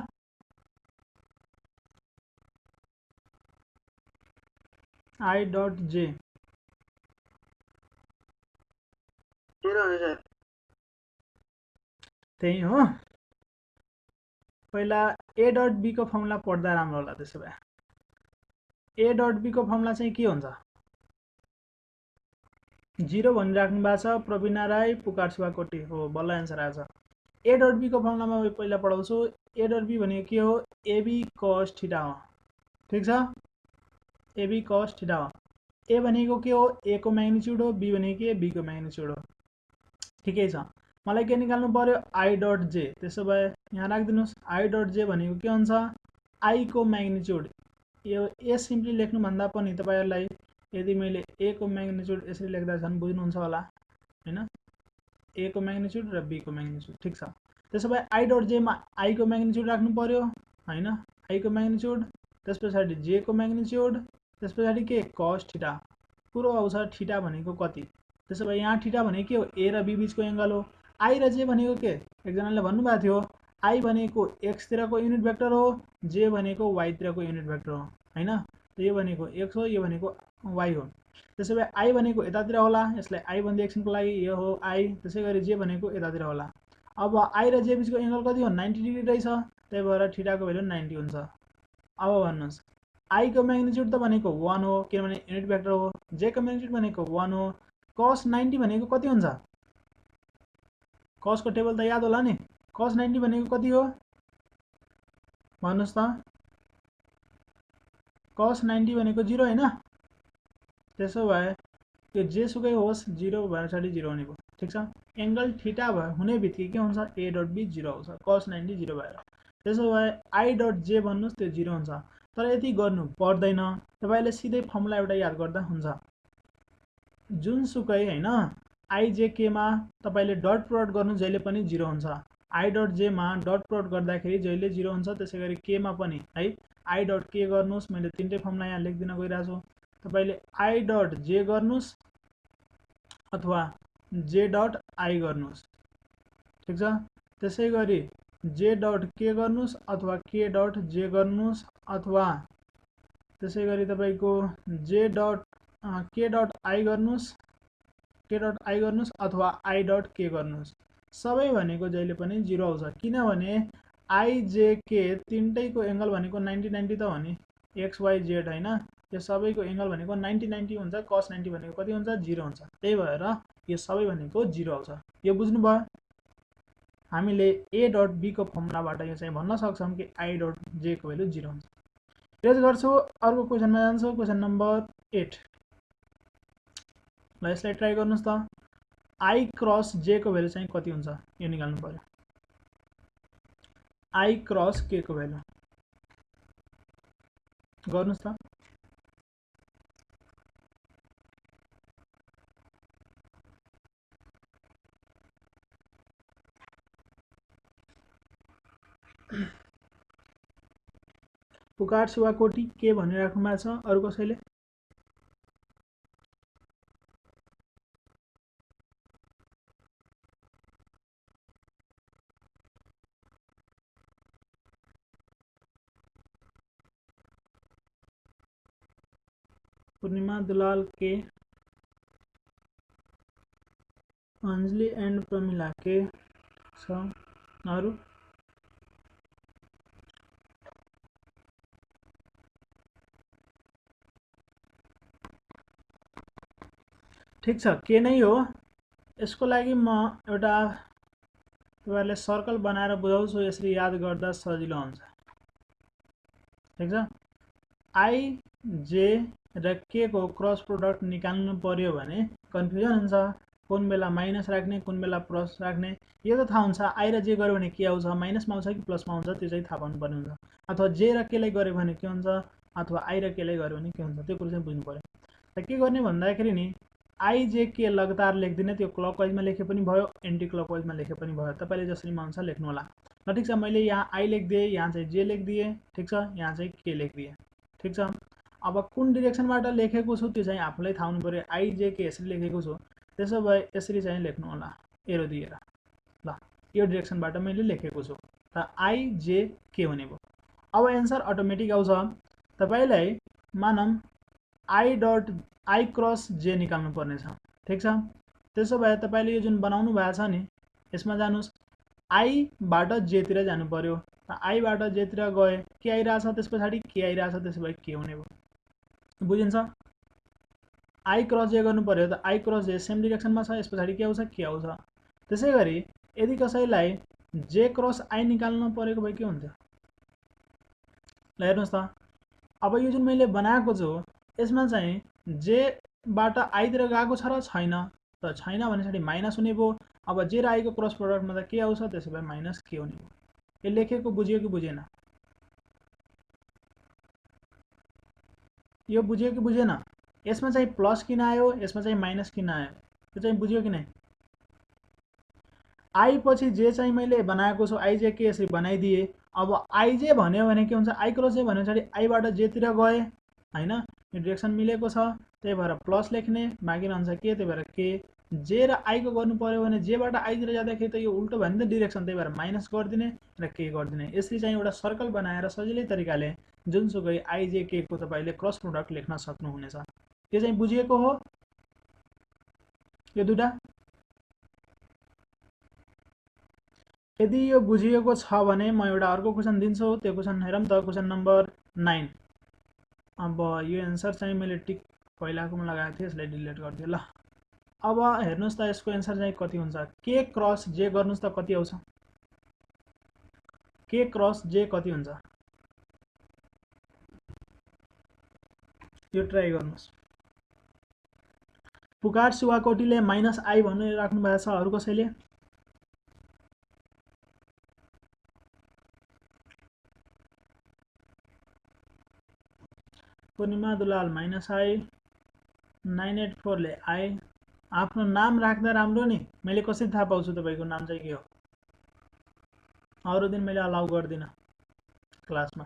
आई डट जे 0 हुन्छ सर। त्यही हो। पहिला ए डट बी को फर्मुला पढ्दा राम्रो होला। त्यसो भए ए डट बी को फर्मुला चाहिँ के हुन्छ? 0 भनिराख्नु भएको छ प्रवीणा राई पुकार शिवाकोटी हो। बल्ल एन्सर आएछ। ए डट बी को फर्मुलामा म पहिला पढाउँछु। ए डट बी भनेको के हो? एबी कस थीटा हो। ठीक छ, एबी कस थीटा हो। ए भनेको के हो? ए को म्याग्निट्युड हो। बी भनेको के? बी को म्याग्निट्युड हो। ठिकै छ। मलाई के निकाल्नु पर्यो? आई डट जे। त्यसो भए यहाँ राखिदिनुस्। आई डट जे भनेको के हुन्छ? आई को म्याग्निट्युड। यो ए सिम्पली लेख्नु भन्दा पनि तपाईहरुलाई यदि मैले ए को म्याग्निट्युड यसरी लेख्दा झन् बुझ्नुहुन्छ होला हैन? ए को म्याग्निट्युड र बी को म्याग्निट्युड। ठीक छ। त्यसो भए आई डट जे मा आई को म्याग्निट्युड राख्नु पर्यो हैन? आई को म्याग्निट्युड, त्यसपछि जे को म्याग्निट्युड, त्यसपछि के? cos theta. पुरो आउँछ थीटा भनेको कति? त्यसो भए यहाँ थीटा भनेको के हो? ए र बी बीचको एंगल हो। आई र जे भनेको के? एकजनाले भन्नुभएको थियो आई भनेको x तिरको युनिट भेक्टर हो, जे भनेको y तिरको युनिट भेक्टर हो हैन? यो भनेको x हो, यो भनेको y हो। त्यसो भए आई भनेको यतातिर होला, यसलाई आई भन्दै एकछिनको लागि यो हो आई। त्यसैगरी जे भनेको यतातिर होला। अब आई र जे बीचको एंगल कति हो? 90 डिग्री रहेछ। त्यही भएर थीटाको भ्यालु 90 हुन्छ। अब भन्नुस् आई को म्याग्निट्युड त भनेको 1 हो किनभने युनिट भेक्टर हो। जे को म्याग्निट्युड भनेको 1 हो। cos 90 भनेको कति हुन्छ? cos को टेबल त याद होला नि। cos 90 भनेको कति हो? भन्नुस् त। cos 90 भनेको 0 हैन? त्यसो भए यो जे सुकै होस् 0 भएर 0 हुने भयो। ठीक छ। एंगल थीटा हुने बित्तिकै के हुन्छ? ए डट बी 0 आउँछ। cos 90 0 भएर। त्यसो भए आई डट जे भन्नुस् त्यो 0 हुन्छ। तर यति गर्नु पर्दैन। तपाईले सिधै फर्मुला एउटा याद गर्दा हुन्छ। जुनसुकै हैन आइजेके मा तपाईले डट प्रोडक्ट गर्नु जहिले पनि 0 हुन्छ। आई डट जे मा डट प्रोडक्ट गर्दाखेरि जहिले 0 हुन्छ। त्यसैगरी के मा पनि है आई डट के गर्नुस्, मैले तीनटै फर्मुला यहाँ लेख्दिन गइराछु। तपाईले आई डट जे गर्नुस् अथवा जे डट आई गर्नुस्, ठीक छ। त्यसैगरी जे डट के गर्नुस् अथवा के डट जे गर्नुस् अथवा त्यसैगरी तपाईको जे डट के डट आई गर्नुस्, के डट आई गर्नुस् अथवा आई डट के गर्नुस्। सबै भनेको जहिले पनि 0 आउँछ, किनभने आई जे के तीनटैको एंगल भनेको 90 90 त हो नि, एक्स वाई जेड हैन। यो सबैको एंगल भनेको 90 90 हुन्छ, cos 90 भनेको कति हुन्छ 0 हुन्छ। त्यही भएर यो सबै भनेको 0 आउँछ। यो बुझ्नु भयो। हामीले a डट b को फर्मुलाबाट यो चाहिँ भन्न सक्छौं कि i डट j को भ्यालु 0 हुन्छ। रेज गर्छु, अर्को क्वेशनमा जान्छु। Question number 8। ल यसलाई ट्राई गर्नुस् त। i क्रस j को भ्यालु चाहिँ कति हुन्छ यो निकाल्नु पर्यो। i क्रस k को भ्यालु गर्नुस् त। पुकार शिवाकोटी के भनिराख्नु भएको छ अरु कसैले? पूर्णिमा दुलाल के, अंजलि एंड प्रमिला के छ अरु? ठीक छ, के नै हो। यसको लागि म एउटा तपाईहरुले सर्कल बनाएर बुझाउँछु, यसरी याद गर्दा सजिलो हुन्छ। ठीक छ, आई जे र के को क्रस प्रोडक्ट निकाल्नु पर्यो भने कन्फ्युजन हुन्छ। कुन बेला माइनस राख्ने, कुन बेला प्लस राख्ने, यो त थाहा हुन्छ। आई र जे गर्यो भने के आउँछ, माइनसमा आउँछ कि प्लसमा आउँछ त्यो चाहिँ थाहा पाउनु पर्ने हुन्छ। अथवा जे र के लाई गर्यो भने के हुन्छ, अथवा आई र के लाई गर्यो भने के हुन्छ, त्यो कुरा चाहिँ बुझ्नु पर्यो। त के गर्ने भन्दाखेरि नि आई जे के लगातार लेख्दिने, त्यो क्लकवाइजमा लेखे पनि भयो, एन्टी क्लकवाइजमा लेखे पनि भयो। तपाईले जसरी मन छ लेख्नु होला। ल ठीक छ, मैले यहाँ आई लेखिदिए, यहाँ चाहिँ जे लेखिदिए, ठीक छ, यहाँ चाहिँ के लेखिदिए, ठीक छ। अब कुन डिरेक्सनबाट लेखेको छु त्यो चाहिँ आफूलाई थाहा हुनु पर्यो। आई जे के यसरी लेखेको छु, त्यसो भए यसरी चाहिँ लेख्नु होला एरो दिएर। ल यो डिरेक्सनबाट मैले लेखेको छु, त आई जे के हुने भयो। अब एन्सर अटोमेटिक आउँछ। तपाईलाई मानौं i dot i cross j निकाल्नु पर्ने छ, ठीक छ। त्यसो भए तपाईले यो जुन बनाउनु भएको छ नि, यसमा जानुस्, आई बाट जे तिर जानु पर्यो। त आई बाट जे तिर गए के आइराछ, त्यसपछि के आइराछ, त्यसो भए के हुने भयो बुझिन्छ। आई क्रस जे गर्नु पर्यो त आई क्रस जे सेम डिरेक्सनमा छ, यसपछि के आउँछ के आउँछ। त्यसैगरी यदि कसैलाई जे क्रस आई निकाल्नु परेको भए के हुन्थ्यो। ल हेर्नुस् त, अब यो जुन मैले बनाएको छु यसमा चाहिँ जे बाट आई तिर गएको छ र छैन, त छैन भनेपछि माइनस हुने भयो। अब जे र आई को क्रस प्रोडक्टमा त के आउँछ, त्यसो भए माइनस के हुने भयो। यो लेखेको बुझियो कि बुझेन? यो बुझियो कि बुझेन? यसमा चाहिँ प्लस किन आयो, यसमा चाहिँ माइनस किन आयो, त्यो चाहिँ बुझियो कि नै? आई पछि जे चाहिँ मैले बनाएको छु, आई जे के यसरी बनाइदिए। अब आई जे भन्यो भने के हुन्छ, आई क्रस जे भनेपछि आई बाट जे तिर गए हैन, यो डिरेक्सन मिलेको छ, त्यही भएर प्लस लेख्ने, बाँकी रहन्छ के, त्यही भएर के। जे र आई को गर्नु पर्यो भने जे बाट आई तिर जाँदाखेरि त यो उल्टो भयो नि त डिरेक्सन, त्यही भएर माइनस गरिदिने र के गरिदिने। यसरी चाहिँ एउटा सर्कल बनाएर सजिलै तरिकाले जुनसुकै आई जे के को तपाईले क्रस प्रोडक्ट लेख्न सक्नुहुनेछ। यो चाहिँ बुझिएको हो यो दुटा? यदि यो बुझिएको छ भने म एउटा अर्को क्वेशन दिन्छु। त्यो क्वेशन हेरौँ त, क्वेशन नम्बर 9। अब यो एन्सर चाहिँ मैले टिक पहिलाकोमा लगाएको थिएँ, यसलाई डिलिट गरिदिएँ। ल अब हेर्नुस् त यसको एन्सर चाहिँ कति हुन्छ। के क्रस जे गर्नुस् त कति आउँछ, के क्रस जे कति हुन्छ यो ट्राई गर्नुस्। पुकार शिवाकोटीले माइनस आई भनेर राख्नु भएको छ, अरु कसैले? पूर्णिमा दुलाल -i 984 ले आई। आफ्नो नाम राख्दा राम्रो नि, मैले कसरी थाहा पाउँछु तपाईको नाम चाहिँ के हो? अरु दिन मैले अलाउ गर्दिन क्लासमा।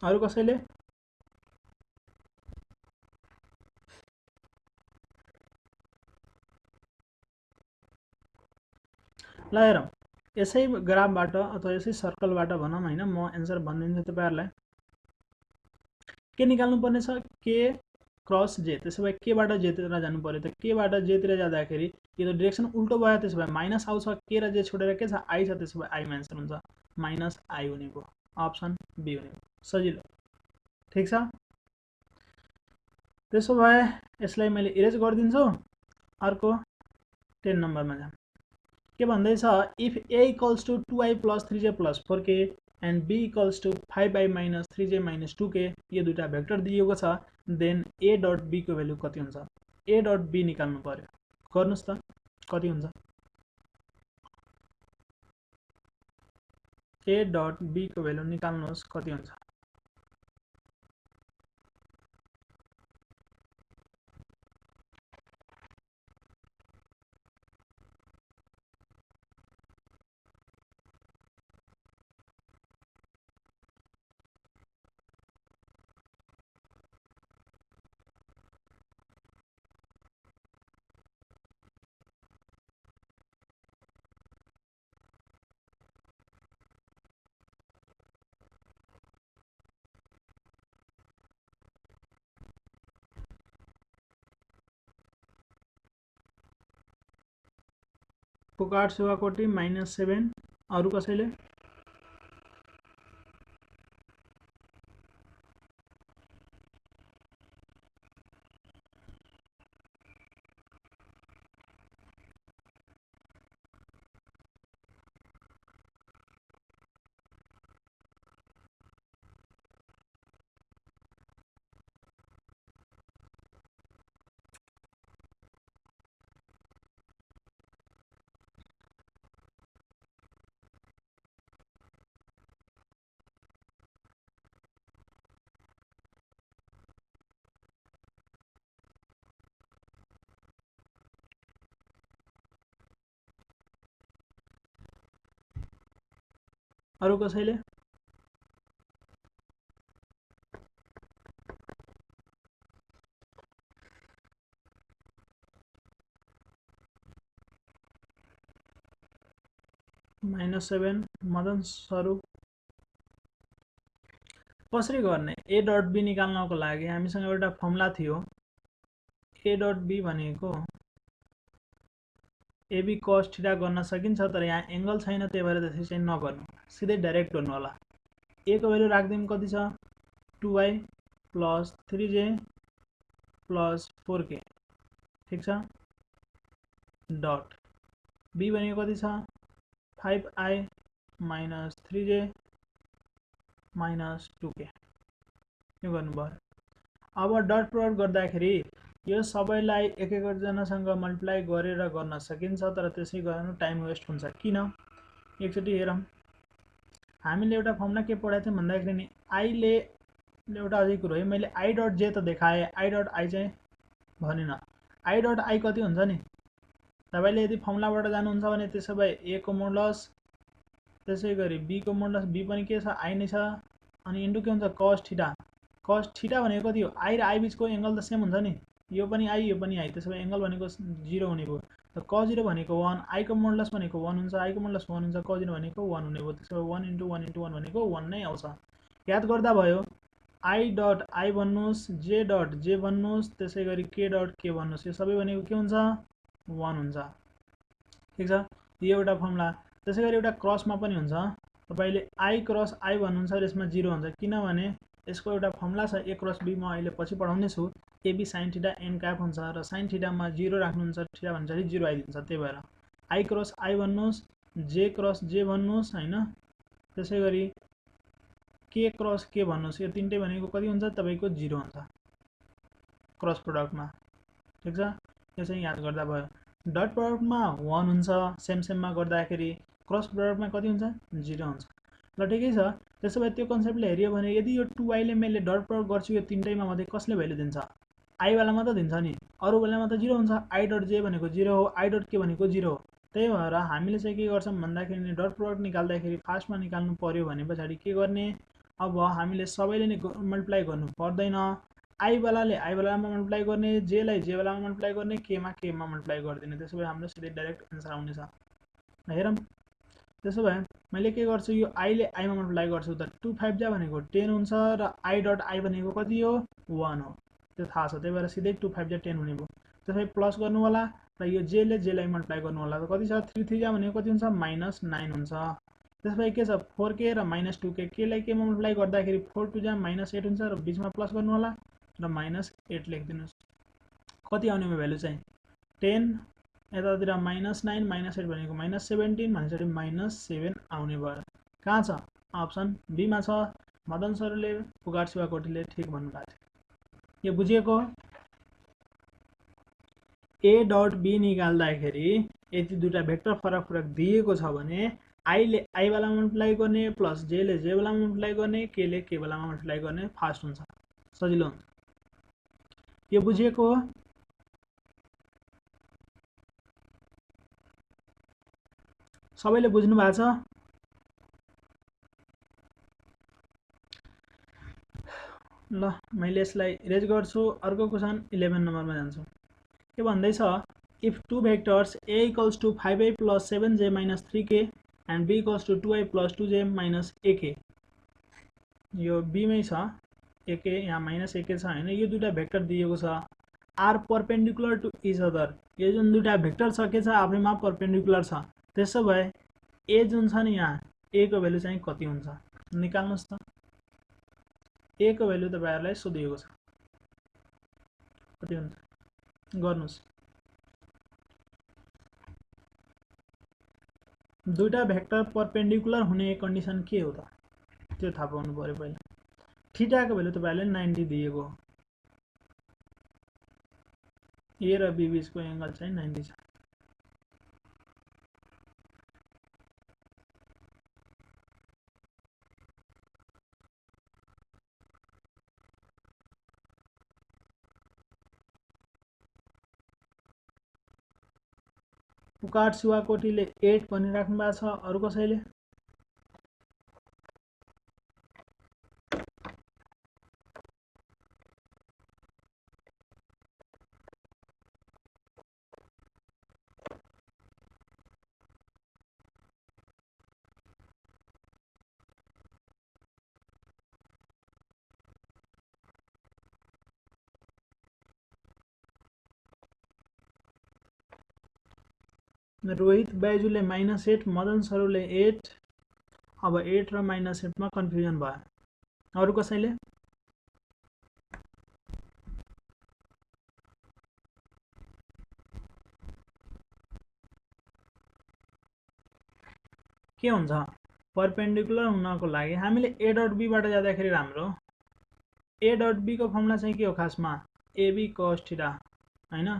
अरु कसैले? ल हेरौँ, यसै ग्राफबाट अथवा यसै सर्कलबाट भनौँ हैन, म एन्सर भनिदिन्छु तपाईहरुलाई। के निकाल्नु पर्ने छ? के क्रस जे। त्यसो भए के बाट जे तिर जानु पर्यो त? के बाट जे तिर जाँदाखेरि यो त डाइरेक्सन उल्टो भयो, त्यसो भए माइनस आउँछ। के र जे छोडेर के छ? आई छ, त्यसो भए आई मा एन्सर हुन्छ -i हुने भयो। अप्सन बी हुने भयो। सजिलो, ठीक छ। त्यसो भए यसलाई मैले इरेज गरिदिन्छु। अर्को 10 नम्बरमा जाम। के भन्दैछ? If a equals to 2i + 3j + 4k and b equals to 5i - 3j - 2k, यो दुईटा भेक्टर दिएको छ, देन a डट b को भ्यालु कति हुन्छ? a डट b निकाल्नु पर्यो। गर्नुस् त, कति हुन्छ? a डट b को भ्यालु निकाल्नुस्, कति हुन्छ? पुकार सुवाकोटी -7। अरु कसैले? अरु कसैले? -7 मदन स्वरूप। कसरी गर्ने? a डट b निकाल्नको लागि हामीसँग एउटा फर्मुला थियो। a डट b भनेको ab cos थीटा गर्न सकिन्छ, तर यहाँ एंगल छैन, त्यही भएर त्यसै चाहिँ नगर्नु, सिधै डाइरेक्ट गर्नु होला। a को भ्यालु राख्दिम, कति छ? 2i + 3j + 4k, ठीक छ। डट b भनेको कति छ? 5i - 3j - 2k, यो गर्नु भयो। अब डट प्रयोग गर्दाखेरि यो सबैलाई एक जनासँग मल्टिप्लाई गरेर गर्न सकिन्छ, तर त्यसै गर्नु टाइम वेस्ट हुन्छ। किन? एकचोटि हेरौँ। हामीले एउटा फर्मुला के पढाएको थियौँ भन्दाखेरि नि आई ले एउटा अझै कुरो है, मैले आई डट जे त देखाएँ, आई डट आई चाहिँ भनिन। आई डट आई कति हुन्छ नि? तपाईले यदि फर्मुलाबाट जानुहुन्छ भने त्यसो भए a को मोडुलस, त्यसै गरी b को मोडुलस, b पनि के छ? आई नै छ, अनि इन्टु के हुन्छ? cos theta. cos थीटा भनेको कति हो? आई र आई बीचको एंगल त सेम हुन्छ नि, यो पनि आई यो पनि आई, त्यसो भए एंगल भनेको 0 हुने भयो। त cos 0 भनेको 1, आई को मोडुलस भनेको 1 हुन्छ, आई को मोडुलस 1 हुन्छ, cos 0 भनेको 1 हुने भयो। त्यसो भए 1 * 1 * 1 भनेको 1 नै आउँछ। याद गर्दा भयो। आई डट आई भन्नुस्, जे डट जे भन्नुस्, त्यसै गरी के डट के भन्नुस्, यो सबै भनेको के हुन्छ? 1 हुन्छ, ठीक छ। यो एउटा फर्मुला। त्यसै गरी एउटा क्रसमा पनि हुन्छ। तपाईले आई क्रस आई भन्नुहुन्छ र यसमा 0 हुन्छ, किनभने यसको एउटा फर्मुला छ a क्रस b, म अहिले पछि पढाउने छु। ab sin theta n cap हुन्छ र sin थीटा मा 0 राख्नुहुन्छ, थीटा भन्छ 0 आइदिन्छ, त्यही भएर I cross I भन्नुस्, J cross J भन्नुस् हैन, त्यसै गरी के क्रस के भन्नुस्, यो तीनटै भनेको कति हुन्छ? तपाईको 0 हुन्छ। क्रस प्रोडक्टमा। ठिक छ, यो चाहिँ याद गर्दा भयो। डट प्रोडक्टमा 1 हुन्छ, सेममा गर्दाखेरि क्रस प्रोडक्टमा कति हुन्छ 0 हुन्छ। ल ठिकै छ, त्यसो भए त्यो कन्सेप्टले हेऱ्यो भने यदि यो 2i ले मैले डट प्रोडक्ट गर्छु यो तीनटैमा मध्ये कसले भ्यालु दिन्छ, i वालामा त दिन्छ नि, अरु बेलामा त 0 हुन्छ। i डट j भनेको 0 हो, i डट k भनेको 0 हो। त्यही भएर हामीले चाहिँ के गर्छौं भन्दाखेरि डट प्रोडक्ट निकाल्दाखेरि फास्टमा निकाल्नु पर्यो भने पछाडी के गर्ने, अब हामीले सबैले नै मल्टिप्लाई गर्नु पर्दैन, i वालाले i वालामा मल्टिप्लाई गर्ने, j लाई j वालामा मल्टिप्लाई गर्ने, k मा k मा मल्टिप्लाई गरिदिने। त्यसो भए हाम्रो सिधै डाइरेक्ट आन्सर आउनेछ। हेरौँ, त्यसो भए मैले के गर्छु, यो i ले i मा मल्टिप्लाई गर्छु त 2 5 जा भनेको 10 हुन्छ र i डट i भनेको कति हो 1 हो, त्यो थाहा छ। त्यही भएर सिधै 2 5 जा 10 हुने भयो। त्यसै प्लस गर्नु होला र यो j ले j लाई मल्टिप्लाई गर्नु होला, त कति छ 3 3 जा भनेको कति हुन्छ -9 हुन्छ। त्यसपछि के छ 4k र -2k, k लाई k मा मल्टिप्लाई गर्दाखेरि 4 2 जा -8 हुन्छ र बीचमा प्लस गर्नु होला र -8 लेखिदिनुस्। कति आउने भयो भ्यालु चाहिँ 10, यतातिर -9 -8 भनेको -17 भनेपछि -7 आउने भयो। कहाँ छ अप्सन बी मा छ। मदन सरले पुकार शिवाकोटीले ठीक भन्नुभएको थियो। यो बुझिएको हो। a डट b निकाल्दाखेरि यदि दुईटा भेक्टर फरक फरक दिएको छ भने i ले i वाला मल्टिप्लाई गर्ने प्लस j ले j वाला मल्टिप्लाई गर्ने, k ले k वाला मल्टिप्लाई गर्ने, फास्ट हुन्छ, सजिलो हुन्छ। यो बुझिएको हो। सबैले बुझ्नु भएको छ। ल मैले यसलाई इरेज गर्छु। अर्को क्वेशन 11 नम्बरमा जान्छु। के भन्दैछ, if two vectors a equals to 5i plus 7j minus 3k and b equals to 2i plus 2j minus ak, यो b मै छ, ak यहाँ माइनस ak छ हैन। यो दुईटा भेक्टर दिएको छ, are perpendicular to each other. यो जुन दुईटा भेक्टर छ के छ आफैमा परपेन्डिकुलर छ। त्यसो भए a जुन छ नि यहाँ a को भ्यालु चाहिँ कति हुन्छ निकाल्नुस् त। a को भ्यालु तपाईहरुलाई सोधिएको छ, कति हुन्छ गर्नुस्। दुईटा भेक्टर परपेन्डिकुलर हुने कन्डिसन के हो त त्यो थाहा पाउनु पर्यो पहिला। थीटा को भ्यालु तपाईहरुले 90 दिएको हो, a र b बीचको एंगल चाहिँ 90 छ। पुकार शिवाकोटीले 8 भनिराख्नु भएको छ। अरु कसैले रोहित बैजुले -8, मदन सरुले 8। अब 8 र -8 मा कन्फ्युजन भयो। अरु कसैले के हुन्छ परपेन्डिकुलर हुनको लागि हामीले a डट b बाट जाँदाखेरि राम्रो। a डट b को फर्मुला चाहिँ के हो खासमा ab cos थीटा हैन।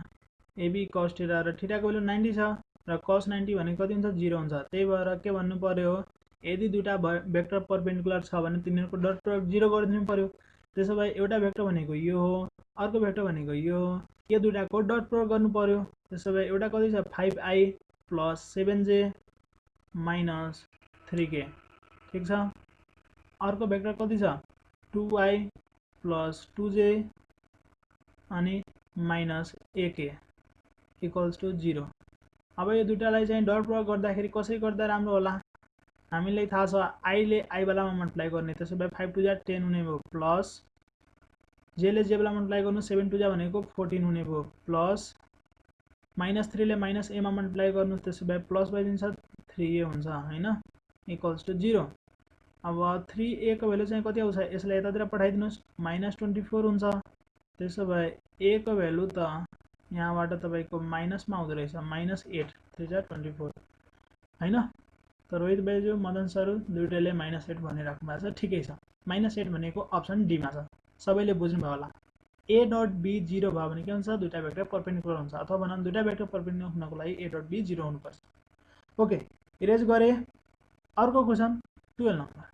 ab cos थीटा र थीटा को भ्यालु 90 छ र cos 90 भनेको कति हुन्छ 0 हुन्छ। त्यही भएर के भन्नु पर्यो, यदि दुईटा भेक्टर परपेन्डिकुलर छ भने तिनीहरुको डट प्रोडक्ट 0 गरिदिनु पर्यो। त्यसो भए एउटा भेक्टर भनेको यो हो, अर्को भेक्टर भनेको यो हो, यो दुईटाको डट प्रोडक्ट गर्नु पर्यो। त्यसो भए एउटा कति छ 5i plus 7j minus 3k, ठीक छ। अर्को भेक्टर कति छ 2i plus 2j अनि minus ak equals to 0। अब यो दुईटालाई चाहिँ डट प्रोडक्ट गर्दाखेरि कसरी गर्दा राम्रो होला, हामीलाई थाहा छ i ले i वालामा मल्टिप्लाई गर्ने। त्यसो भए 5 2 जा 10 हुने भयो, प्लस j ले j वाला मल्टिप्लाई गर्नु 7 2 जा भनेको 14 हुने भयो, प्लस -3 ले -a मा मल्टिप्लाई गर्नु। त्यसो भए प्लस भइदिन्छ 3a हुन्छ हैन, इक्वल्स टु 0। अब 3a को भ्यालु चाहिँ कति आउँछ, यसलाई यतातिर पठाइदिनुस् -24 हुन्छ। त्यसो भए a को भ्यालु त यहाँबाट तपाईको माइनसमा आउँदो रहेछ, -8 3 जा 24 हैन। त रोहित बैजु मदन सरु दुईटैले -8 भनिराख्नु भएको छ, ठिकै छ। -8 भनेको अप्सन डी मा छ, सबैले बुझ्नु भयो होला। ए डट बी 0 भयो भने के हुन्छ दुईटा भेक्टर परपेन्डिकुलर हुन्छ अथवा भनौँ दुईटा भेक्टर परपेन्डिकुलर हुनको लागि ए डट बी 0 हुनुपर्छ ओके इरेज गरे अर्को क्वेसन 12 नम्बर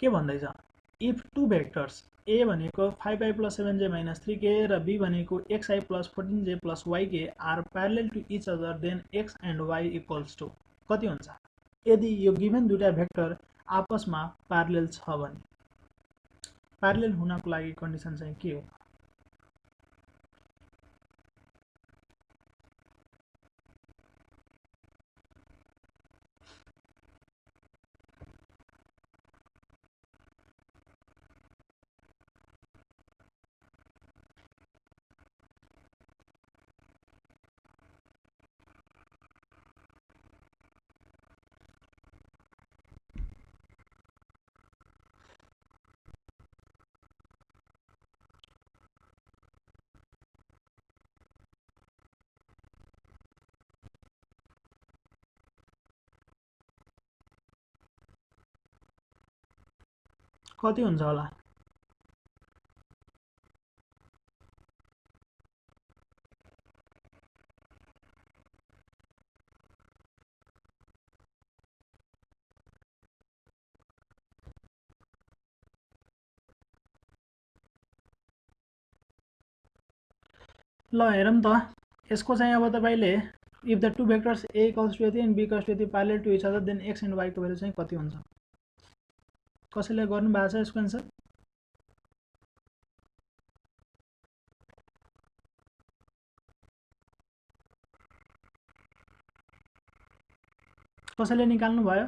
के भन्दैछ इफ टु भेक्टर्स ए भनेको 5i + 7j - 3k र बी भनेको xi + 14j + yk are parallel to each other then x and y equals to कति हुन्छ यदि यो गिभन दुईटा भेक्टर आपसमा प्यारलल छ भने प्यारलल हुनको लागि कन्डिसन चाहिँ के हो कति हुन्छ होला ल हेरौँ त यसको चाहिँ अब तपाईले if the two vectors A equals to यति एन्ड बी इक्वल्स टु यति parallel to each other then X and Y को भ्यालु चाहिँ कति हुन्छ कसैले गर्नु भएको छ यसको आन्सर कसैले निकाल्नु भयो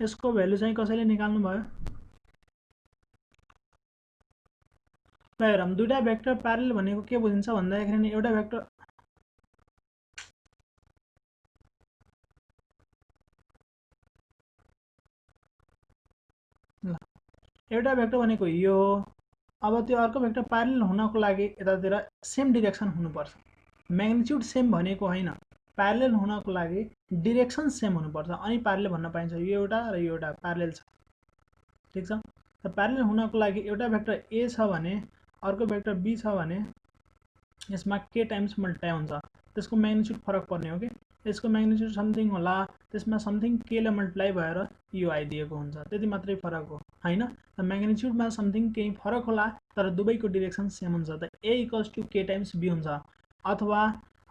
यसको भ्यालु चाहिँ कसैले निकाल्नु भयो ल हेरौँ दुईटा भेक्टर प्यारलल भनेको के बुझिन्छ भन्दाखेरि नि एउटा भेक्टर ल एउटा भेक्टर भनेको यो हो अब त्यो अर्को भेक्टर प्यारलल हुनको लागि यतातिर सेम डिरेक्सन हुनुपर्छ म्याग्निट्युड सेम भनेको होइन प्यारलल हुनको लागि डिरेक्सन सेम हुनुपर्छ अनि प्यारलल भन्न पाइन्छ यो एउटा र यो एउटा प्यारलल छ ठीक छ त प्यारलल हुनको लागि एउटा भेक्टर ए छ भने अर्को भेक्टर बी छ भने यसमा के टाइम्स मल्टिप्लाई हुन्छ त्यसको म्याग्निट्युड फरक पर्ने हो कि यसको म्याग्निट्युड समथिङ होला त्यसमा समथिङ के ले मल्टिप्लाई भएर यो आइदिएको हुन्छ त्यति मात्रै फरक हो हैन त म्याग्निट्युडमा समथिङ केही फरक होला तर दुवैको डिरेक्सन सेम हुन्छ त ए इक्वल्स टु के टाइम्स बी हुन्छ अथवा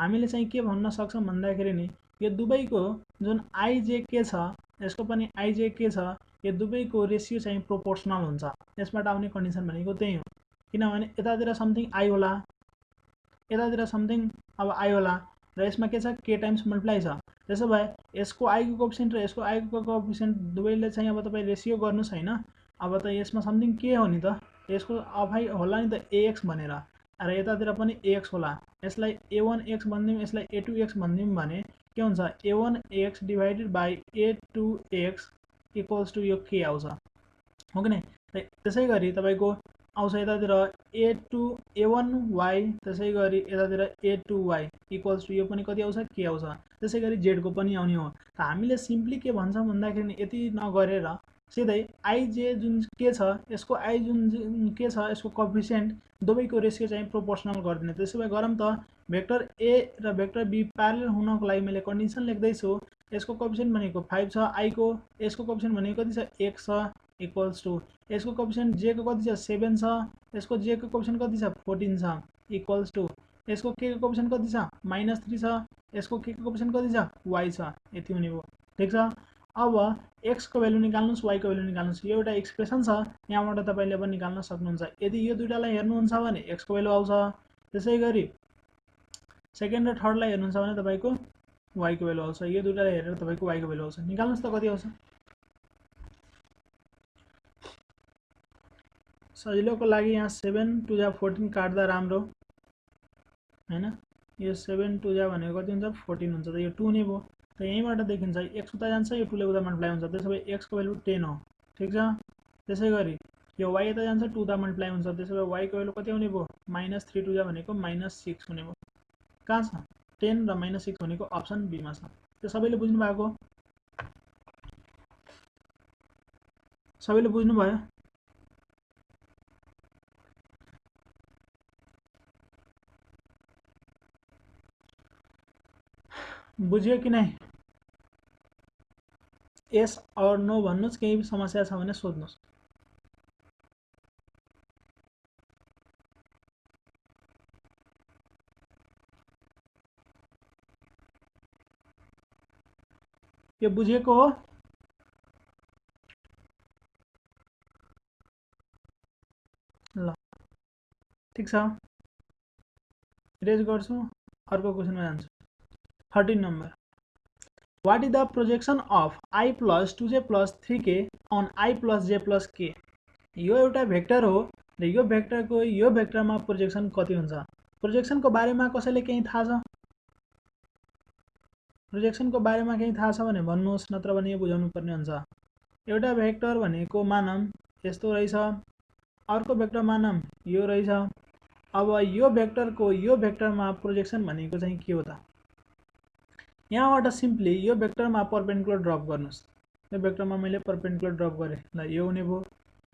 हामीले चाहिँ के भन्न सक्छौं भन्दाखेरि नि यो दुवैको जुन आइजे के छ यसको पनि आइजे के छ यो दुवैको रेशियो चाहिँ प्रोपोर्सनल हुन्छ यसबाट आउने कन्डिसन भनेको त्यही हो किनभने यतातिर समथिङ आई होला यतातिर समथिङ अब आई होला र यसमा के छ के टाइम्स मल्टिप्लाई छ त्यसो भए यसको आई को कोएफिसिएन्ट र यसको आई को कोएफिसिएन्ट दुवैले चाहिँ अब तपाई रेशियो गर्नुस् हैन अब त यसमा समथिङ के हो नि त यसको अफाइ होला नि त ax भनेर र यतातिर पनि ax होला यसलाई a1x भन्दिम यसलाई a2x भन्दिम भने के हुन्छ a1x divided by a2x equals to यो के आउँछ हो कि नै त्यसैगरी तपाईको आउँछ यतातिर a1y त्यसैगरी यतातिर a2y इक्वल्स टु यो पनि कति आउँछ के आउँछ त्यसैगरी z को पनि आउने हो त हामीले सिम्पली के भन्छौं भन्दाखेरि यति नगरेर सिधै आइजे जुन के छ यसको आई जुन के छ यसको कोएफिसिएन्ट दुवैको रेशियो चाहिँ प्रोपोर्सनल गर्दिने त्यसो भए गरम त भेक्टर ए र भेक्टर बी प्यारलल हुनको लागि मैले कन्डिसन लेख्दै छु यसको कोएफिसिएन्ट भनेको 5 छ आई को यसको कोएफिसिएन्ट भनेको कति छ 1 छ इक्वल्स टु यसको कोएफिसिएन्ट जे को कति छ 7 छ यसको जे को कोएफिसिएन्ट कति छ 14 छ इक्वल्स टु यसको के को कोएफिसिएन्ट कति छ -3 छ यसको के को कोएफिसिएन्ट कति छ y छ यति हुने भयो ठीक छ अब x को भ्यालु निकाल्नुस् y को भ्यालु निकाल्नुस् यो एउटा एक्सप्रेसन छ यहाँबाट तपाईले पनि निकाल्न सक्नुहुन्छ यदि यो दुईटालाई हेर्नुहुन्छ भने x को भ्यालु आउँछ त्यसैगरी सेकेन्ड र थर्ड लाई हेर्नुहुन्छ भने तपाईको y को भ्यालु आउँछ यो दुईटालाई हेरेर तपाईको y को भ्यालु आउँछ निकाल्नुस् त कति आउँछ सजिलोको लागि यहाँ 7 टु जा 14 काट्दा राम्रो हैन यो 7 टु जा भनेको कति हुन्छ 14 हुन्छ त यो 2 नै भयो त यहीबाट देखिन्छ x उता जान्छ यो 2 ले उता मल्टिप्लाई हुन्छ त्यसैले x को भ्यालु 10 हो ठीक छ त्यसै गरी यो y यता जान्छ 2 दा मल्टिप्लाई हुन्छ, त्यसो भए y को भ्यालु कति आउने भयो -3 2 जा भनेको -6 हुने भयो। कहाँ छ 10 र -6 भनेको अप्सन बी मा छ। त्यो सबैले बुझ्नु भएको? सबैले बुझ्नु भयो? बुझ्यो कि नै? यस और नो भन्नुस्, केही समस्या छ भने सोध्नुस्। यो बुझेको हो? ल ठीक छ, इरेज गर्छु, अर्को क्वेशनमा जान्छु। 13 number, what is the projection of i plus 2j plus 3k on i plus j plus k? यो एउटा भेक्टर हो र यो भेक्टरको यो भेक्टरमा प्रोजेक्सन कति हुन्छ? प्रोजेक्सनको बारेमा कसैले केही थाहा छ? प्रोजेक्सनको बारेमा केही थाहा छ भने भन्नुहोस्, नत्र भने यो बुझाउनु पर्ने हुन्छ। एउटा भेक्टर भनेको मानम यस्तो रहेछ, अर्को भेक्टर मानम यो रहेछ। अब यो भेक्टरको यो भेक्टरमा प्रोजेक्सन भनेको चाहिँ के हो त? यहाँबाट सिम्पली यो भेक्टरमा परपेन्डिकुलर ड्रप गर्नुस्। यो भेक्टरमा मैले परपेन्डिकुलर ड्रप गरेँ, ल यो हुने भयो।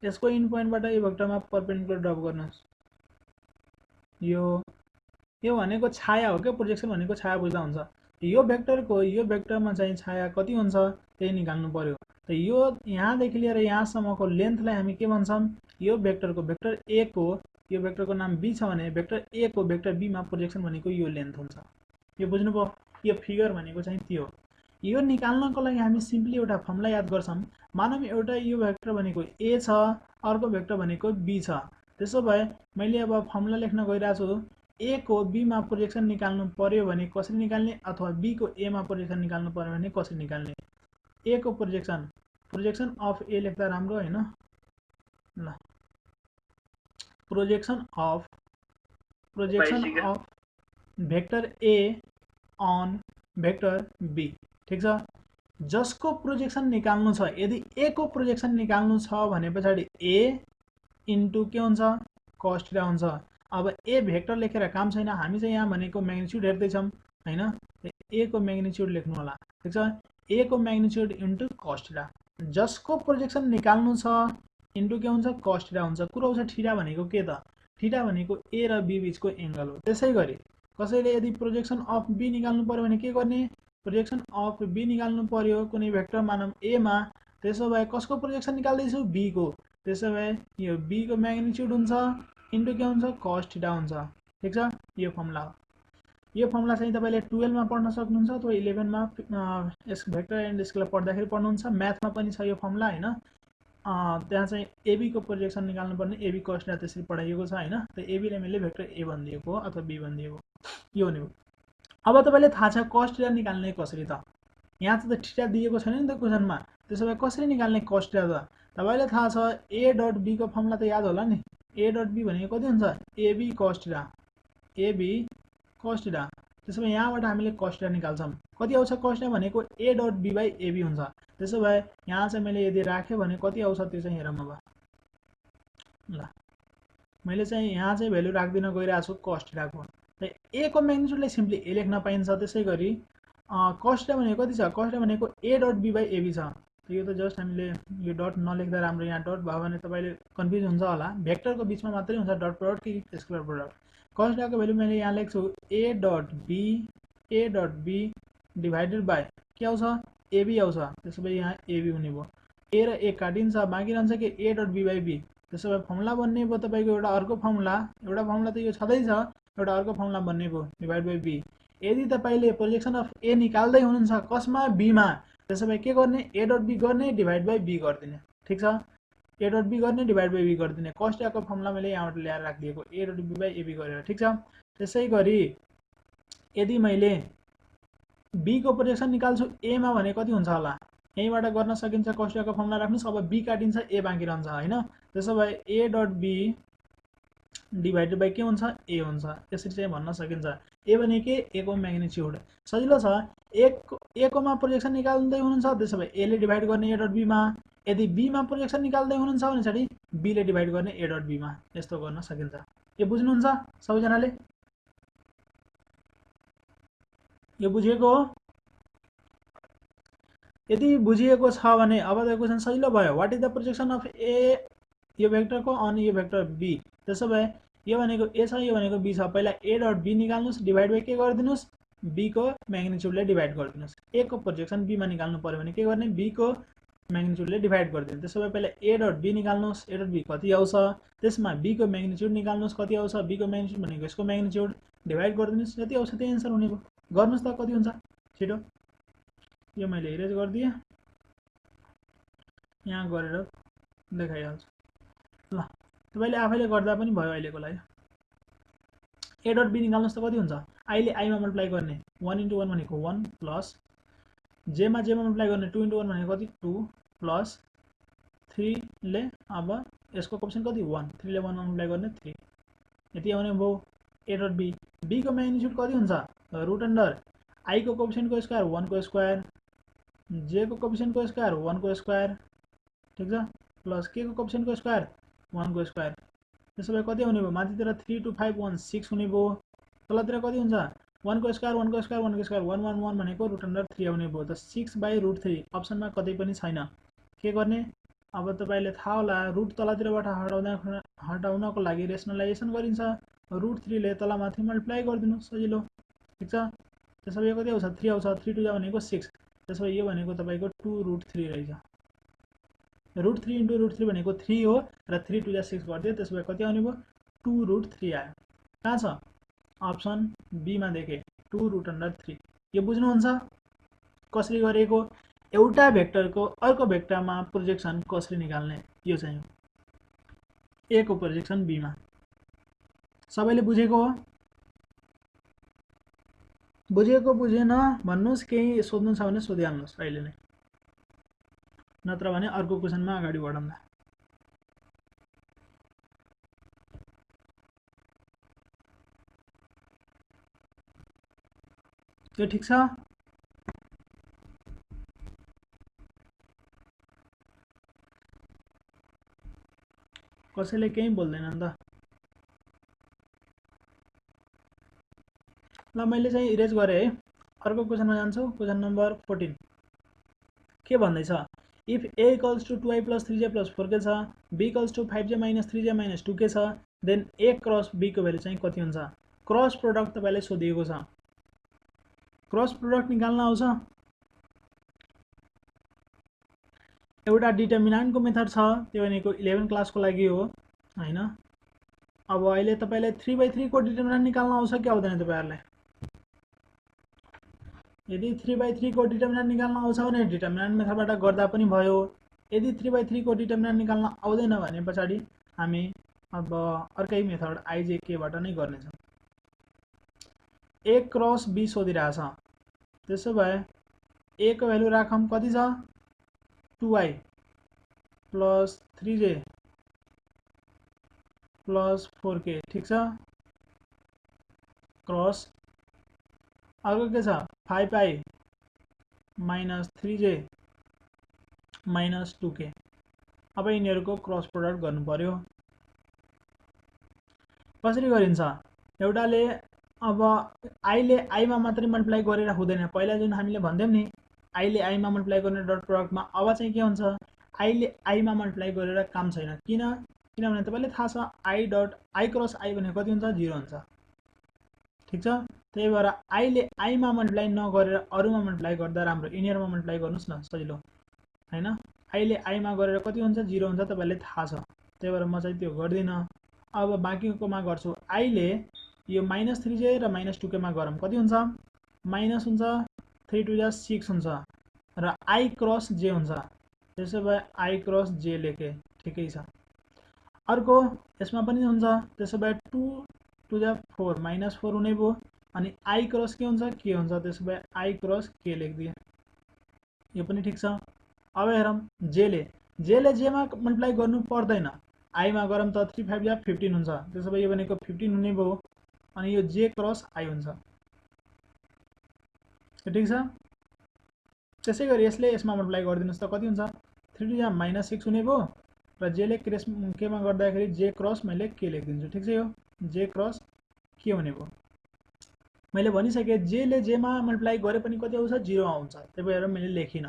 यसको इन पोइन्टबाट यो भेक्टरमा परपेन्डिकुलर ड्रप गर्नुस्। यो भनेको छाया हो क्या, प्रोजेक्सन भनेको छाया बुझ्दा हुन्छ। यो भेक्टरको यो भेक्टरमा चाहिँ छाया कति हुन्छ त्यही निकाल्नु पर्यो। त यो यहाँदेखि लिएर यहाँसम्मको लेन्थलाई हामी के भन्छौँ? यो भेक्टरको भेक्टर ए को यो भेक्टरको नाम बी छ भने भेक्टर ए को भेक्टर बी मा प्रोजेक्सन भनेको यो लेन्थ हुन्छ। यो बुझ्नुभयो? यो फिगर भनेको चाहिँ त्यो हो। यो निकाल्नको लागि हामी सिम्पली एउटा फर्मुला याद गर्छौँ। मानौँ एउटा यो भेक्टर भनेको ए छ, अर्को भेक्टर भनेको बी छ। त्यसो भए मैले अब फर्मुला लेख्न गइरहेको छु। ए को बी मा प्रोजेक्सन निकाल्नु पर्यो भने कसरी निकाल्ने, अथवा बी को ए मा प्रोजेक्सन निकाल्नु पर्यो भने कसरी निकाल्ने? ए को प्रोजेक्सन अफ ए लेख्दा राम्रो हैन? ल projection of vector A on vector B, ठीक छ। जसको प्रोजेक्सन निकाल्नु छ, यदि ए को प्रोजेक्सन निकाल्नु छ भने पछाडि ए इन्टु के हुन्छ cos थीटा हुन्छ। अब ए भेक्टर लेखेर काम छैन, हामी चाहिँ यहाँ भनेको म्याग्निट्युड हेर्दैछौँ हैन। ए को म्याग्निट्युड लेख्नु होला, ठीक छ। ए को म्याग्निट्युड इन्टु cos थीटा। जसको प्रोजेक्सन निकाल्नु छ इन्टु के हुन्छ cos थीटा हुन्छ। कुरा आउँछ थीटा भनेको के त? थीटा भनेको ए र बी बीचको एंगल हो। त्यसै गरी कसैले यदि प्रोजेक्सन अफ बी निकाल्नु पर्यो भने के गर्ने? प्रोजेक्सन अफ बी निकाल्नु पर्यो कुनै भेक्टर मानौँ ए मा। त्यसो भए कसको प्रोजेक्सन निकाल्दैछु? बी को। त्यसो भए यो बी को म्याग्निट्युड हुन्छ इन्टु के हुन्छ cos थीटा हुन्छ, ठीक छ। यो फर्मुला हो। यो फर्मुला चाहिँ तपाईले 12 मा पढ्न सक्नुहुन्छ अथवा 11 मा यस भेक्टर एन्ड स्केलर पढ्दाखेरि पढ्नुहुन्छ। म्याथमा पनि छ यो फर्मुला हैन। त्यहाँ चाहिँ एबी को प्रोजेक्सन निकाल्नु पर्ने, एबी cos थीटा त्यसरी पढाइएको छ हैन। त एबी ले मैले भेक्टर ए भनिदिएको हो अथवा बी भनिदिएको, यो हुने हो। अब तपाईले थाहा छ cos थीटा निकाल्ने कसरी त? यहाँ त थीटा दिएको छैन नि त क्वेशनमा। त्यसो भए कसरी निकाल्ने cos थीटा त? तपाईलाई थाहा छ a डट b को फर्मुला त याद होला नि। a डट b भनेको कति हुन्छ? ab cos theta, ab cos theta. त्यसो भए यहाँबाट हामीले cos थीटा निकाल्छौँ। कति आउँछ cos थीटा भनेको a dot b by ab हुन्छ। त्यसो भए यहाँ चाहिँ मैले यदि राखे भने कति आउँछ त्यो चाहिँ हेरौँ। अब ल मैले चाहिँ यहाँ चाहिँ भ्यालु राख्दिन गइरहेको छु cos थीटा को। त a को म्याग्निट्युडलाई सिम्पली a लेख्न पाइन्छ। त्यसै गरी cos थीटा भनेको कति छ? cos थीटा भनेको a dot b by ab छ। यो त जस्ट हामीले यो डट नलेख्दा राम्रो। यहाँ डट भयो भने तपाईले कन्फ्युज हुन्छ होला। भेक्टरको बीचमा मात्रै हुन्छ डट प्रोडक्ट कि स्केलर प्रोडक्ट। cos थीटा को भ्यालु मैले यहाँ लेख्छु a dot b divided by के आउँछ? ab आउँछ। त्यसो भए यहाँ ab हुने भयो। a र a काटिन्छ, बाँकी रहन्छ कि a dot b by b। त्यसो भए फर्मुला बन्ने भयो तपाईको एउटा अर्को फर्मुला। एउटा फर्मुला त यो छँदै छ, एउटा अर्को फर्मुला बन्ने भयो डिभाइड बाइ b। यदि तपाईले प्रोजेक्सन अफ a निकाल्दै हुनुहुन्छ कसमा? b मा। त्यसो भए के गर्ने? a डट b गर्ने डिभाइड बाइ b गरिदिने, ठीक छ। a डट b गर्ने डिभाइड बाइ b गरिदिने। cos थीटा को फर्मुला मैले यहाँबाट ल्याएर राखिदिएको a dot b by ab गरेर, ठीक छ। त्यसै गरी यदि मैले b को प्रोजेक्सन निकाल्छु a मा भने कति हुन्छ होला? यहीबाट गर्न सकिन्छ। cos थीटा को फर्मुला राख्नुस्। अब b काटिन्छ, a बाँकी रहन्छ हैन। त्यसो भए a dot b divided by के हुन्छ? a हुन्छ। यसरी चाहिँ भन्न सकिन्छ। a भनेको a को म्याग्निट्युड। सजिलो छ। a को मा प्रोजेक्सन निकाल्दै हुनुहुन्छ, त्यसो भए a ले डिभाइड गर्ने a डट b मा, यदि बीमा प्रोजेक्सन निकाल्दै हुनुहुन्छ भने चाहिँ बीले डिभाइड गर्ने ए डट बीमा यस्तो गर्न सकिन्छ। यो बुझ्नुहुन्छ सबैजनाले? यो बुझिएको हो? यदि बुझिएको छ भने अब त क्वेसन सजिलो भयो। What is the projection of a, यो भेक्टरको अनि यो भेक्टर बी। त्यसो भए यो भनेको ए छ, यो भनेको बी छ। पहिला ए डट बी निकाल्नुस्, डिभाइड बाइ के गरिदिनुस्, बी को म्याग्निट्युडले डिभाइड गरिदिनुस्। ए को प्रोजेक्सन बी मा निकाल्नु पर्यो भने के गर्ने, बी को म्याग्निट्युडले डिभाइड गरिदिनु। त्यसो भए पहिला ए डट बी निकाल्नुस्, ए डट बी कति आउँछ, त्यसमा बी को म्याग्निट्युड निकाल्नुस् कति आउँछ, बी को म्याग्निट्युड भनेको यसको म्याग्निट्युड डिभाइड गरिदिनुस्, जति आउँछ त्यही एन्सर हुने भयो। गर्नुस् त कति हुन्छ छिटो। यो मैले इरेज गरिदिएँ, यहाँ गरेर देखाइहाल्छु ल। तपाईले आफैले गर्दा पनि भयो अहिलेको लागि। ए डट बी निकाल्नुस् त कति हुन्छ, आईले आईमा मल्टिप्लाई गर्ने 1 * 1 भनेको 1 प्लस जेमा जेमा मल्टिप्लाई गर्ने 2 * 1 भनेको कति 2 प्लस 3 ले अब यसको कोएफिसिएन्ट कति 1, 3 ले 1 मा मल्टिप्लाई गर्ने 3, यति आउने भयो ए डट बी। बी को म्याग्निट्युड कति हुन्छ, रुट अन्डर आई को कोएफिसिएन्ट को स्क्वायर 1 को स्क्वायर, जे को कोएफिसिएन्ट को स्क्वायर 1 को स्क्वायर, ठीक छ, प्लस के को कोएफिसिएन्ट को स्क्वायर 1 को स्क्वायर। त्यसो भए कति हुने भयो, माथितिर 3 2 5 1 6 हुने भयो, तलतिर कति हुन्छ 1 को स्क्वायर 1 को स्क्वायर 1 को स्क्वायर 1 1 1 भनेको रुट अन्डर 3 आउने भयो। त 6/√3 अप्सनमा कतै पनि छैन। के गर्ने, अब तपाईले थाहा होला रुट तलतिरबाट हटाउनको लागि रेसनलाइजेसन गरिन्छ। √3 ले तल माथि मल्टिप्लाई गरिदिनु सजिलो, ठीक छ। त्यसो भए कति आउँछ 3 आउँछ, 3 2 भनेको 6। त्यसो भए यो भनेको तपाईको 2√3 रहेछ। √3 * √3 भनेको 3 हो र 3 2 6 गरिदियो। त्यसो भए कति आउने भयो 2√3 आयो। कहाँ छ, अप्सन बी मा देखे 2√3। यो बुझ्नुहुन्छ कसरी गरेको, एउटा भेक्टरको अर्को भेक्टरमा प्रोजेक्सन कसरी निकाल्ने, यो चाहिँ ए को प्रोजेक्सन बी मा। सबैले बुझेको हो? बुझेको बुझेन भन्नुस्, केही सोध्नु छ भने सोधिहाल्नुस् अहिले नै, नत्र भने अर्को क्वेसनमा अगाडि बढौँला। यो ठीक छ? कसैले केही बोल्दैनन् त? ल मैले चाहिँ इरेज गरेँ है। अर्को क्वेसनमा जान्छु, क्वेसन नम्बर 14। के भन्दैछ, if a = 2i + 3j + 4k छ, b = 5j - 3j - 2k छ, देन a क्रस b को भ्यालु चाहिँ कति हुन्छ। क्रस प्रोडक्ट तपाईलाई सोधिएको छ। क्रस प्रोडक्ट निकाल्न आउँछ, एउटा डिटर्मिनेन्टको मेथड छ, त्यो भनेको 11 क्लासको लागि हो हैन। अब अहिले तपाईलाई 3/3 को डिटर्मिनेन्ट निकाल्न आउँछ कि आउँदैन तपाईहरुलाई? यदि 3/3 को डिटर्मिनेन्ट निकाल्न आउँछ भने डिटर्मिनेन्ट मेथडबाट गर्दा पनि भयो। यदि 3/3 को डिटर्मिनेन्ट निकाल्न आउँदैन भने पछाडी हामी अब अर्कै मेथड आइजेके बाट नै गर्नेछौँ। a cross b सोधिरहेछ। त्यसो भए a को भ्यालु राखौं कति छ 2i + 3j + 4k, ठीक छ। क्रस अर्को के छ 5i - 3j - 2k। अब यिनीहरुको क्रस प्रोडक्ट गर्नु पर्यो। कसरी गरिन्छ, एउटाले अब i ले i मा मात्रै मल्टिप्लाई गरेर हुँदैन। पहिला जुन हामीले भन्दैम नि i ले i मा मल्टिप्लाई गर्ने डट प्रोडक्टमा, अब चाहिँ के हुन्छ i ले i मा मल्टिप्लाई गरेर काम छैन। किनभने तपाईलाई थाहा छ i क्रस i भनेको कति हुन्छ 0 हुन्छ, ठीक छ। त्यही भएर i ले i मा मल्टिप्लाई नगरेर अरुमा मल्टिप्लाई गर्दा राम्रो। यिनीहरुमा मल्टिप्लाई गर्नुस् न सजिलो हैन। i ले i मा गरेर कति हुन्छ 0 हुन्छ, तपाईलाई थाहा छ। त्यही भएर म चाहिँ त्यो गर्दिन। अब बाँकीकोमा गर्छु। i ले यो -3j र -2k मा गरौँ कति हुन्छ, माइनस हुन्छ 3 2 जा 6 हुन्छ र i क्रस j हुन्छ। त्यसो भए i क्रस j लेखे, ठिकै छ। अर्को यसमा पनि हुन्छ। त्यसो भए 2 2 जा 4 -4 हुने भयो अनि i क्रस के हुन्छ k हुन्छ। त्यसो भए i क्रस k लेखिदिए, यो पनि ठीक छ। अब हेरौँ j ले j मा मल्टिप्लाई गर्नु पर्दैन। i मा गरौँ त 3 5 जा 15 हुन्छ। त्यसो भए यो भनेको 15 हुने भयो अनि यो j क्रस i हुन्छ, ठीक छ। त्यसैगरी यसले यसमा मल्टिप्लाई गरिदिनुस् त कति हुन्छ 3 या -6 हुने भयो र जेले केमा गर्दाखेरि जे क्रस मैले के लेखिदिन्छु ठिक छ यो जे क्रस के हुने भयो मैले भनिसके जेले जेमा मल्टिप्लाई गरे पनि कति आउँछ 0 आउँछ त्यही भएर मैले लेखिन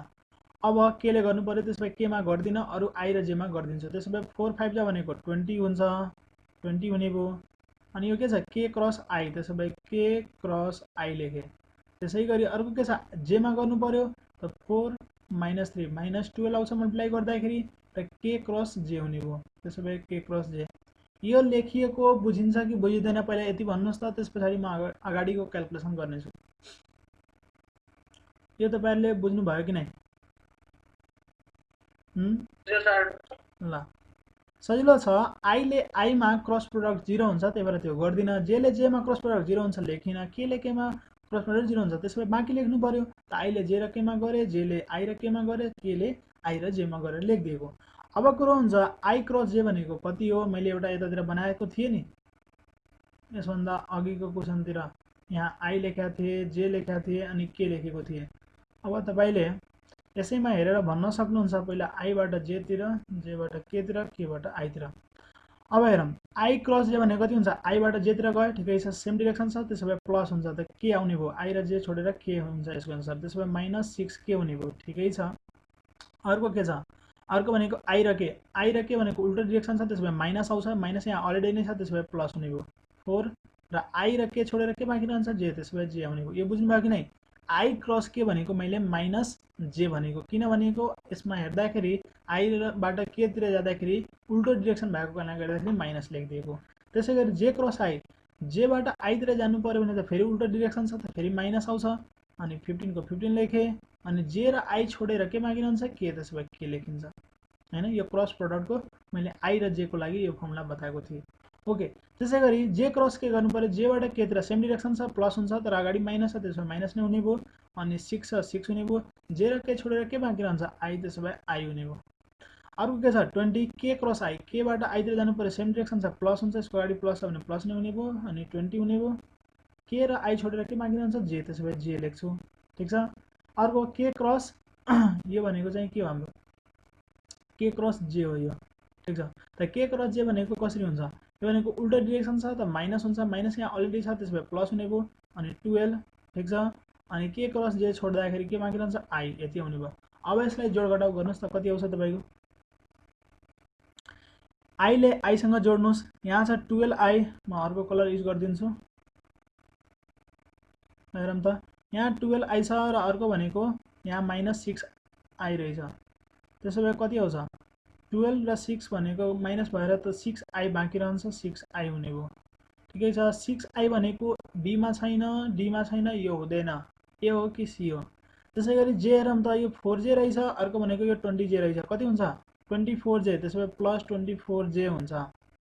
अब केले गर्नु पर्यो त्यसपछि केमा गर्दिन अरु आई र जेमा गर्दिन्छु त्यसपछि 4 5 जा भनेको 20 हुन्छ 20 हुने भयो अनि यो के छ के क्रस आई त्यसपछि के क्रस आई लेखे त्यसैगरी अर्को के छ जेमा गर्नु पर्यो त 4 -3 -12 आउँछ मल्टिप्लाई गर्दाखेरि र के क्रस जे हुने भयो त्यसपछि के क्रस जे यो लेखिएको बुझिन्छ कि बुझिदैन पहिला यति भन्नुस् त त्यसपछि म अगाडिको क्याल्कुलेसन गर्नेछु यो तपाईहरुले बुझ्नु भयो कि नै ल सजिलो छ आईले आईमा क्रस प्रोडक्ट 0 हुन्छ त्यही भएर त्यो गर्दिन जेले जेमा क्रस प्रोडक्ट 0 हुन्छ लेखिन केले केमा क्रस प्रोडक्ट 0 हुन्छ त्यसपछि बाँकी लेख्नु पर्यो त आईले जे र केमा गरे जेले आई र केमा गरे केले आई र जेमा गरेर लेखिदिएको अब कुरो हुन्छ आई क्रस जे भनेको कति हो मैले एउटा यतातिर बनाएको थिए नि यसभन्दा अघिको क्वेशनतिर यहाँ आई लेखेका थिए जे लेखेका थिए अनि के लेखेको थिए अब तपाईले यसैमा हेरेर भन्न सक्नुहुन्छ पहिला आई बाट जे तिर जे बाट के तिर के बाट आई तिर अब हेरौं आई क्रस जे भनेको कति हुन्छ आई बाट जे तिर गयो ठिकै छ सेम डाइरेक्सन छ त्यसैले प्लस हुन्छ त के आउने भयो आई र जे छोडेर के हुन्छ यसको आन्सर त्यसैले -6 के हुने भयो ठिकै छ अर्को के छ अर्को भनेको आई र के भनेको उल्टो डाइरेक्सन छ त्यसैले माइनस आउँछ माइनस यहाँ अलरेडी नै छ त्यसैले प्लस हुने भयो 4 र आई र के छोडेर के बाँकी रहन्छ जे त्यसैले जे आउने भयो यो बुझ्नु भयो कि नै आई क्रस के भनेको मैले माइनस जे भनेको किन भनेको यसमा हेर्दाखेरि आई बाट के तिर जाँदाखेरि उल्टो डाइरेक्सन भएको कारणले गर्दाखेरि माइनस लेखिदिएको त्यसैगरी जे क्रस आई जे बाट आई तिर जानु पर्यो भने त फेरि उल्टो डाइरेक्सन छ त फेरि माइनस आउँछ अनि 15 को 15 लेखे अनि जे र आई छोडेर के बाँकी रहन्छ के त्यसैले के लेखिन्छ हैन यो क्रस प्रोडक्टको मैले आई र जे को लागि यो फर्मुला बताएको थिए ओके त्यसैगरी जे क्रस के गर्नु पर्यो जे बाट के तिर सेम डाइरेक्सन छ प्लस हुन्छ तर अगाडि माइनस छ त्यसैले माइनस नै हुने भयो अनि 6 छ 6 हुने भयो जे र के छोडेर के बाँकी रहन्छ आई त्यसैले आई हुने भयो अर्को के छ 20 के क्रस आई के बाट आई तिर जानु पर्यो सेम डाइरेक्सन छ प्लस हुन्छ यसको अगाडि प्लस छ भने प्लस नै हुने भयो अनि 20 हुने भयो के र आई छोडेर के बाँकी रहन्छ जे त्यसैले जे लेख्छु ठीक छ अर्को के क्रस यो भनेको चाहिँ के हो हाम्रो के क्रस जे हो यो ठीक छ त के क्रस जे भनेको कसरी हुन्छ यो भनेको उल्टो डाइरेक्सन छ त माइनस हुन्छ माइनस यहाँ अलरेडी छ त्यसैले प्लस हुने भयो अनि 12 ठीक छ अनि के क्रस जे छोड्दाखेरि के बाँकी रहन्छ आई यति आउने भयो अब यसलाई जोड घटाउ गर्नुस् त कति आउँछ तपाईको आई ले आई सँग जोड्नुस् यहाँ छ 12i म अर्को कलर युज गर्दिन्छु हेरौं त यहाँ 12i छ र अर्को भनेको यहाँ -6i रहेछ त्यसैले कति आउँछ 12 र 6 भनेको माइनस भएर त 6i बाँकी रहन्छ 6i हुने भयो ठिकै छ 6i भनेको b मा छैन d मा छैन यो हुँदैन ए हो कि सी हो त्यसैगरी जे हेरौं त यो 4j रहेछ अर्को भनेको यो 20j रहेछ कति हुन्छ 24j त्यसैले प्लस 24j हुन्छ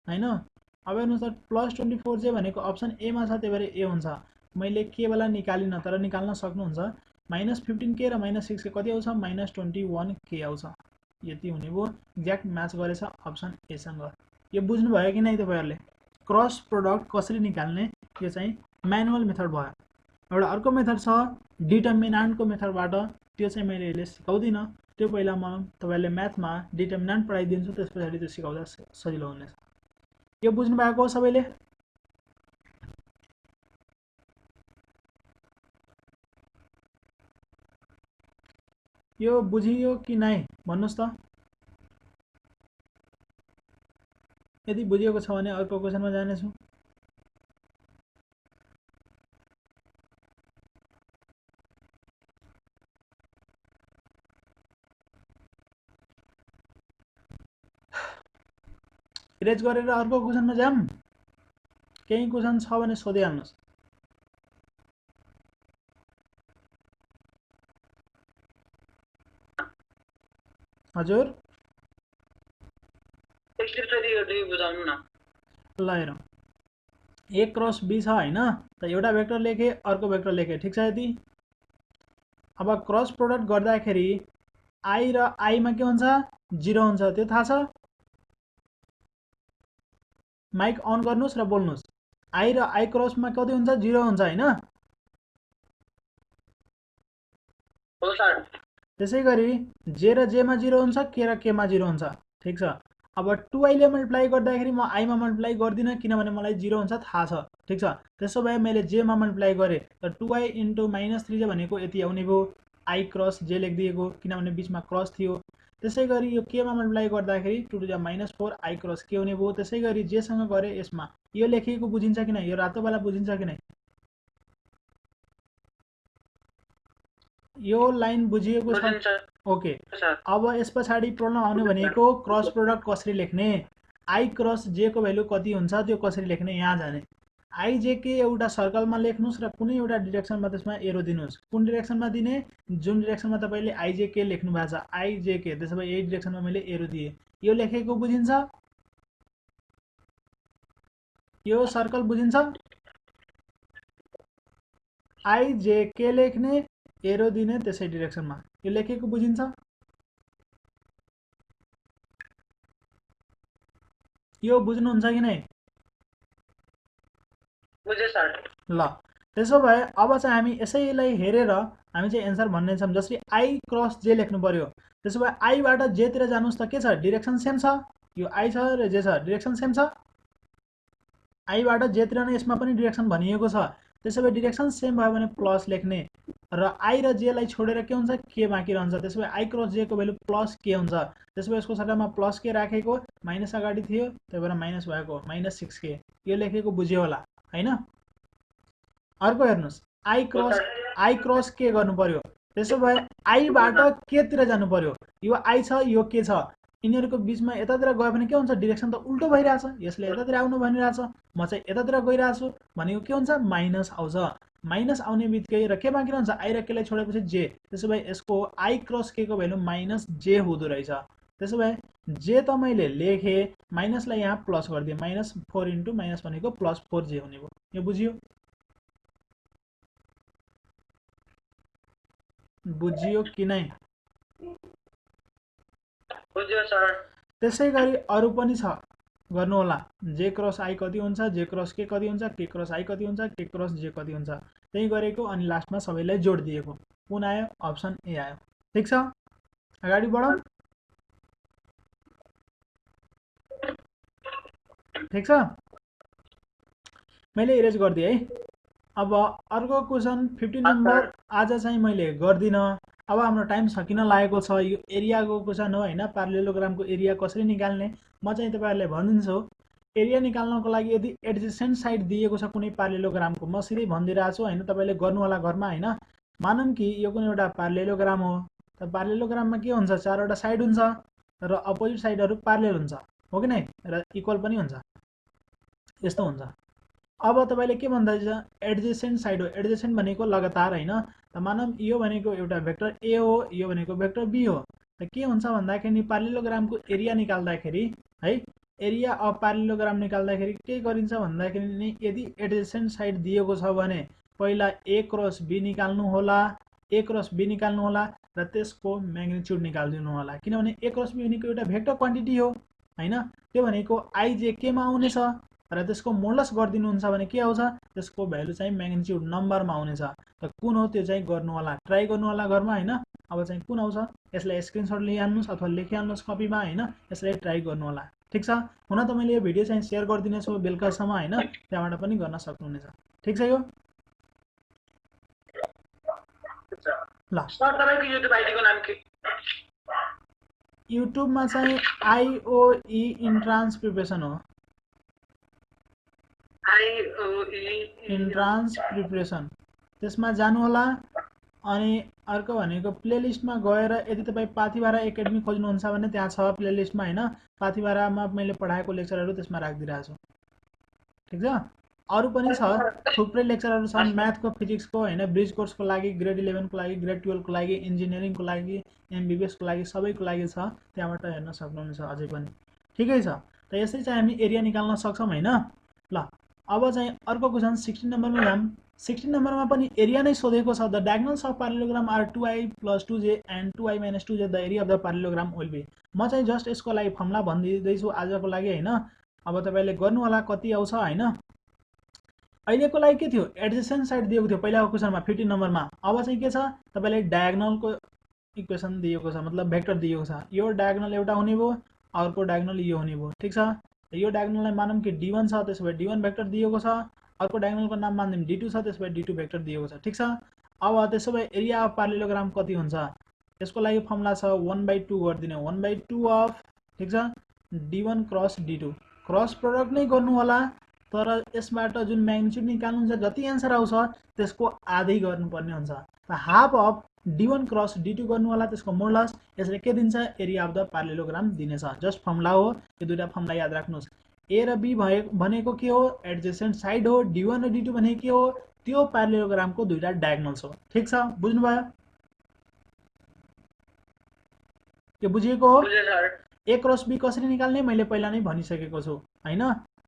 हैन अब हेर्नुस् त प्लस 24j भनेको अप्सन ए मा छ त्यही भएर ए हुन्छ मैले के वाला निकालिन तर निकाल्न सक्नुहुन्छ -15k र -6k कति आउँछ -21k आउँछ यति हुने भयो एक्ज्याक्ट म्याच गरेछ अप्सन ए सँग यो बुझ्नु भयो कि नै तपाईहरुले क्रस प्रोडक्ट कसरी निकाल्ने यो चाहिँ म्यानुअल मेथड भयो एउटा अर्को मेथड छ डिटर्मिनेन्ट को मेथडबाट त्यो चाहिँ मैले अहिले सिकाउँदिन त्यो पहिला म तपाईहरुले म्याथमा डिटर्मिनेन्ट पढाइदिन्छु त्यसपछि त्यो सिकाउँदा सजिलो हुनेछ यो बुझ्नु भएको हो सबैले यो बुझियो कि नै भन्नुस् त यदि बुझिएको छ भने अर्को क्वेशनमा जानेछु इरेज गरेर अर्को क्वेशनमा जाम केही क्वेशन छ भने सोधि हाल्नुस् हजुर ल हेरौं a क्रस b छ हैन त एउटा भेक्टर लेखे अर्को भेक्टर लेखे ठीक छ यति अब क्रस प्रोडक्ट गर्दाखेरि i र i मा के हुन्छ 0 हुन्छ त्यो थाहा छ माइक अन गर्नुस् र बोल्नुस् i र i क्रस मा कति हुन्छ 0 हुन्छ हैन हो सर त्यसै गरी जे र जेमा 0 हुन्छ, के र केमा 0 हुन्छ। ठिक छ। अब 2i ले मल्टिप्लाई गर्दाखेरि म i मा मल्टिप्लाई गर्दिनँ किनभने मलाई 0 हुन्छ थाहा छ। ठिक छ। त्यसो भए मैले j मा मल्टिप्लाई गरेँ त 2i इन्टु -3j भनेको यति आउने भयो, i क्रस j लेखिदिएको किनभने बिचमा क्रस थियो। त्यसै गरी यो k मा मल्टिप्लाई गर्दाखेरि 2 to the -4 i cross k हुने भयो। त्यसै गरी j सँग गरे यसमा यो लेखिएको बुझिन्छ कि नै, यो रातोवाला बुझिन्छ कि नै, यो लाइन बुझिएको छ। बुझिन्छ ओके। सर। अब यस पछाडि प्रब्लम आउने भनेको क्रस प्रोडक्ट कसरी लेख्ने, i क्रस j को भ्यालु कति हुन्छ त्यो कसरी लेख्ने यहाँ जाने। i j k एउटा सर्कलमा लेख्नुस् र कुनै एउटा डिरेक्सनमा त्यसमा एरो दिनुस्। कुन डिरेक्सनमा दिने, जुन डिरेक्सनमा तपाईले i j k लेख्नु भएको छ, i j k, त्यसो भए यही डिरेक्सनमा मैले एरो दिए। यो लेखेको बुझिन्छ, यो सर्कल बुझिन्छ। i j k लेख्ने, एरो दिने त्यसै डिरेक्सनमा, यो लेखेको बुझिन्छ। यो बुझ्नुहुन्छ कि नै? बुझे सर। ल त्यसो भए अब चाहिँ हामी यसैलाई हेरेर हामी चाहिँ एन्सर भन्ने छौं। जसरी i क्रस j लेख्नु पर्यो, त्यसो भए i बाट j तिर जानुस् त के छ, डिरेक्सन सेम छ। यो i छ र j छ, डिरेक्सन सेम छ। i बाट j तिर नै यसमा पनि डिरेक्सन भनिएको छ। त्यसो भए डिरेक्सन सेम भयो भने प्लस लेख्ने र i र j लाई छोडेर के हुन्छ, k बाँकी रहन्छ। त्यसो भए i क्रस j को भ्यालु प्लस k हुन्छ। त्यसो भए यसको सट्टामा प्लस k राखेको, माइनस अगाडि थियो त्यही भएर माइनस भएको, -6k। यो लेखेको बुझ्यो होला हैन। अर्को हेर्नुस्, i क्रस k गर्नु पर्यो। त्यसो भए i बाट k तिर जानु पर्यो। यो i छ, यो k छ, यिनीहरुको बीचमा यतातिर गयो भने के हुन्छ, डिरेक्सन त उल्टो भइराछ। यसले यतातिर आउनु भनिराछ, म चाहिँ यतातिर गइराछु भनेको के हुन्छ, माइनस आउँछ। माइनस आउने बित्तिकै र के बाँकी रहन्छ, i र k लाई छोडेपछि j। त्यसो भए यसको i क्रस k को भ्यालु -j हुँदो रहेछ। त्यसो भए j त मैले लेखे, माइनसलाई यहाँ प्लस गर्दिए, -4 इन्टु माइनस भनेको +4j हुने भयो। यो बुझियो? बुझियो कि नै? बुझ्यो सर। त्यसै गरी अरु पनि छ, गर्नु होला। j क्रस i कति हुन्छ, j क्रस k कति हुन्छ, k क्रस i कति हुन्छ, k क्रस j कति हुन्छ, त्यही गरेको अनि लास्टमा सबैलाई जोड दिएको। कुन आयो, अप्सन ए आयो। ठीक छ, अगाडि बढौं। ठीक छ, मैले इरेज गर्दिए है। अब अर्को क्वेशन 15 नम्बर आज चाहिँ मैले गर्दिन। अब हाम्रो टाइम सकिन लागेको छ। यो एरियाको क्वेशन हो हैन, प्यारालेलोग्रामको एरिया कसरी निकाल्ने म चाहिँ तपाईहरुलाई भनिदिन्छु। एरिया निकाल्नको लागि यदि एडजेसेन्ट साइड दिएको छ कुनै प्यारालेलोग्रामको, म सिधै भनिदिइराछु हैन, तपाईले गर्नु होला घरमा हैन। मानौं कि यो कुनै एउटा प्यारालेलोग्राम हो, त प्यारालेलोग्राममा के हुन्छ, चारवटा साइड हुन्छ र अपोजिट साइडहरु प्यारालेल हुन्छ, हो कि नै, र इक्वल पनि हुन्छ, यस्तो हुन्छ। अब तपाईले के भन्दैछ, एडजेसेन्ट साइड हो। एडजेसेन्ट भनेको लगातार हैन। त मानौं यो भनेको एउटा भेक्टर a हो, यो भनेको भेक्टर b हो। त के हुन्छ भन्दाखेरि प्यारालेलोग्रामको एरिया निकाल्दाखेरि है, एरिया अफ प्यारालेलोग्राम निकाल्दाखेरि के गरिन्छ भन्दाखेरि नि, यदि एडजेसेन्ट साइड दिएको छ भने पहिला a क्रस b निकाल्नु होला, a क्रस b निकाल्नु होला र त्यसको म्याग्निट्युड निकाल्दिनु होला। किनभने a क्रस b भनेको एउटा भेक्टर क्वान्टिटी हो हैन, त्यो भनेको i j k मा आउनेछ र त्यसको मोडलस गरिदिनुहुन्छ भने के आउँछ, त्यसको भ्यालु चाहिँ म्याग्निट्युड नम्बरमा आउनेछ। त कुन हो त्यो चाहिँ गर्नु होला, ट्राई गर्नु होला घरमा हैन। अब चाहिँ कुन आउँछ, यसलाई स्क्रिनशट लिइहाल्नुस् अथवा लेखिहाल्नुस् कपीमा हैन, यसलाई ट्राई गर्नु होला। ठीक छ, हुन त मैले यो भिडियो चाहिँ शेयर गर्दिनेछु बेलुकासम्म हैन, त्यहाँबाट पनि गर्न सक्नुहुनेछ। ठीक छ यो ल। सर तपाईको युट्युब आइडी को नाम के? युट्युबमा चाहिँ IOE इन्ट्रान्स प्रिपरेसन हो। इन्ट्रान्स प्रिपरेसन, त्यसमा जानु होला। अनि अर्को भनेको प्लेलिस्टमा गएर यदि तपाई पाथिभारा एकाडेमी खोज्नुहुन्छ भने त्यहाँ छ प्लेलिस्टमा हैन, पाथिभारामा मैले पढाएको लेक्चरहरु त्यसमा राखिदिरहेछु। ठीक छ, अरु पनि छ, थुप्रै लेक्चरहरु छन्, म्याथको, फिजिक्सको हैन, ब्रिज कोर्सको लागि, ग्रेड 11 को लागि, ग्रेड 12 को लागि, इन्जिनियरिङको लागि, एमबीबीएस को लागि, सबैको लागि छ, त्यहाँबाट हेर्न सक्नुहुन्छ अझै पनि। ठिकै छ, त यसरी चाहिँ हामी एरिया निकाल्न सक्छौं हैन। ल अब चाहिँ अर्को क्वेशन 16 नम्बरमा जाम। 16 नम्बरमा पनि एरिया नै सोधेको छ। The diagonals of parallelogram are 2i + 2j and 2i - 2j, the area of the parallelogram will be. म चाहिँ जस्ट यसको लागि फर्मुला भनिदिदैछु आजको लागि हैन। अब तपाईले गर्नु होला कति आउँछ हैन। अहिलेको लागि के थियो, एडजेसेन्ट साइड दिएको थियो पहिलाको क्वेशनमा 15 नम्बरमा। अब चाहिँ के छ, तपाईले डायगोनलको इक्वेसन दिएको छ, मतलब भेक्टर दिएको छ। यो डायगोनल एउटा हुने भयो, अर्को डायगोनल यो हुने भयो। ठिक छ, यो डायगोनललाई मानौँ कि d1 छ, त्यसो भए d1 भेक्टर दिएको छ। अर्को डायगोनलको नाम मानिदिउँ d2 छ, त्यसो भए d2 भेक्टर दिएको छ। ठिक छ, अब त्यसो भए एरिया अफ प्यारेललोग्राम कति हुन्छ? यसको लागि फर्मुला छ 1/2 गरिदिने, 1/2 अफ, ठिक छ, d1 cross d2। Cross product नै गर्नु होला, तर यसबाट जुन म्याग्निट्युड निकाल्नुहुन्छ, जति एन्सर आउँछ त्यसको आधै गर्नुपर्ने हुन्छ। त half of d1 cross d2 गर्नु होला, त्यसको मोडुलस। यसले के दिन्छ? एरिया अफ द प्यारेललोग्राम दिनेछ। जस्ट फर्मुला हो, यो दुईटा फर्मुला याद राख्नुहोस्। ए र बी भनेको के हो? एडजेसेन्ट साइड हो। d1 र d2 भनेको के हो? त्यो प्यारेललोग्रामको दुईटा डायगोनल्स हो। ठिक छ, बुझ्नुभयो? यो बुझिएको हो? ए क्रस बी कसरी निकाल्ने मैले पहिला नै भनिसकेको छु हैन।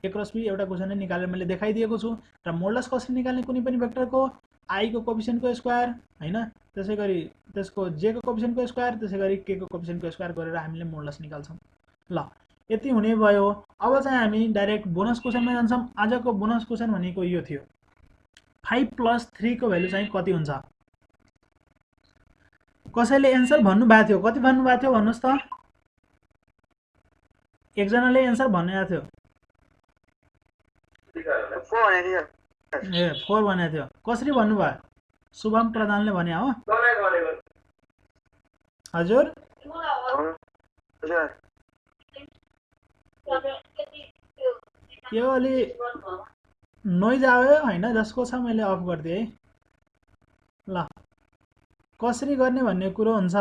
ए क्रस बी एउटा क्वेसन निकालेर मैले देखाइदिएको छु। र मोडुलस कसरी निकाल्ने कुनै पनि भेक्टरको? आई को कोएफिसिएन्टको स्क्वायर हैन, त्यसैगरी त्यसको जे को कोएफिसिएन्टको स्क्वायर, त्यसैगरी के को कोएफिसिएन्टको स्क्वायर गरेर हामीले मोडुलस निकाल्छौँ। ल, यति हुने भयो। अब चाहिँ हामी डाइरेक्ट बोनस क्वेसनमा जान्छौँ। आजको बोनस क्वेसन भनेको यो थियो, 5 + 3 को भ्यालु चाहिँ कति हुन्छ? कसैले एन्सर भन्नुभएको थियो, कति भन्नुभएको थियो भन्नुहोस् त? एकजनाले एन्सर भन्नुभएको थियो, 4 भनेको थियो। कसरी भन्नुभयो? शुभम प्रधानले भने हो। हजुर, यो अलि नोइज आयो हैन, जसको छ मैले अफ गरिदिएँ है। ल, कसरी गर्ने भन्ने कुरो हुन्छ।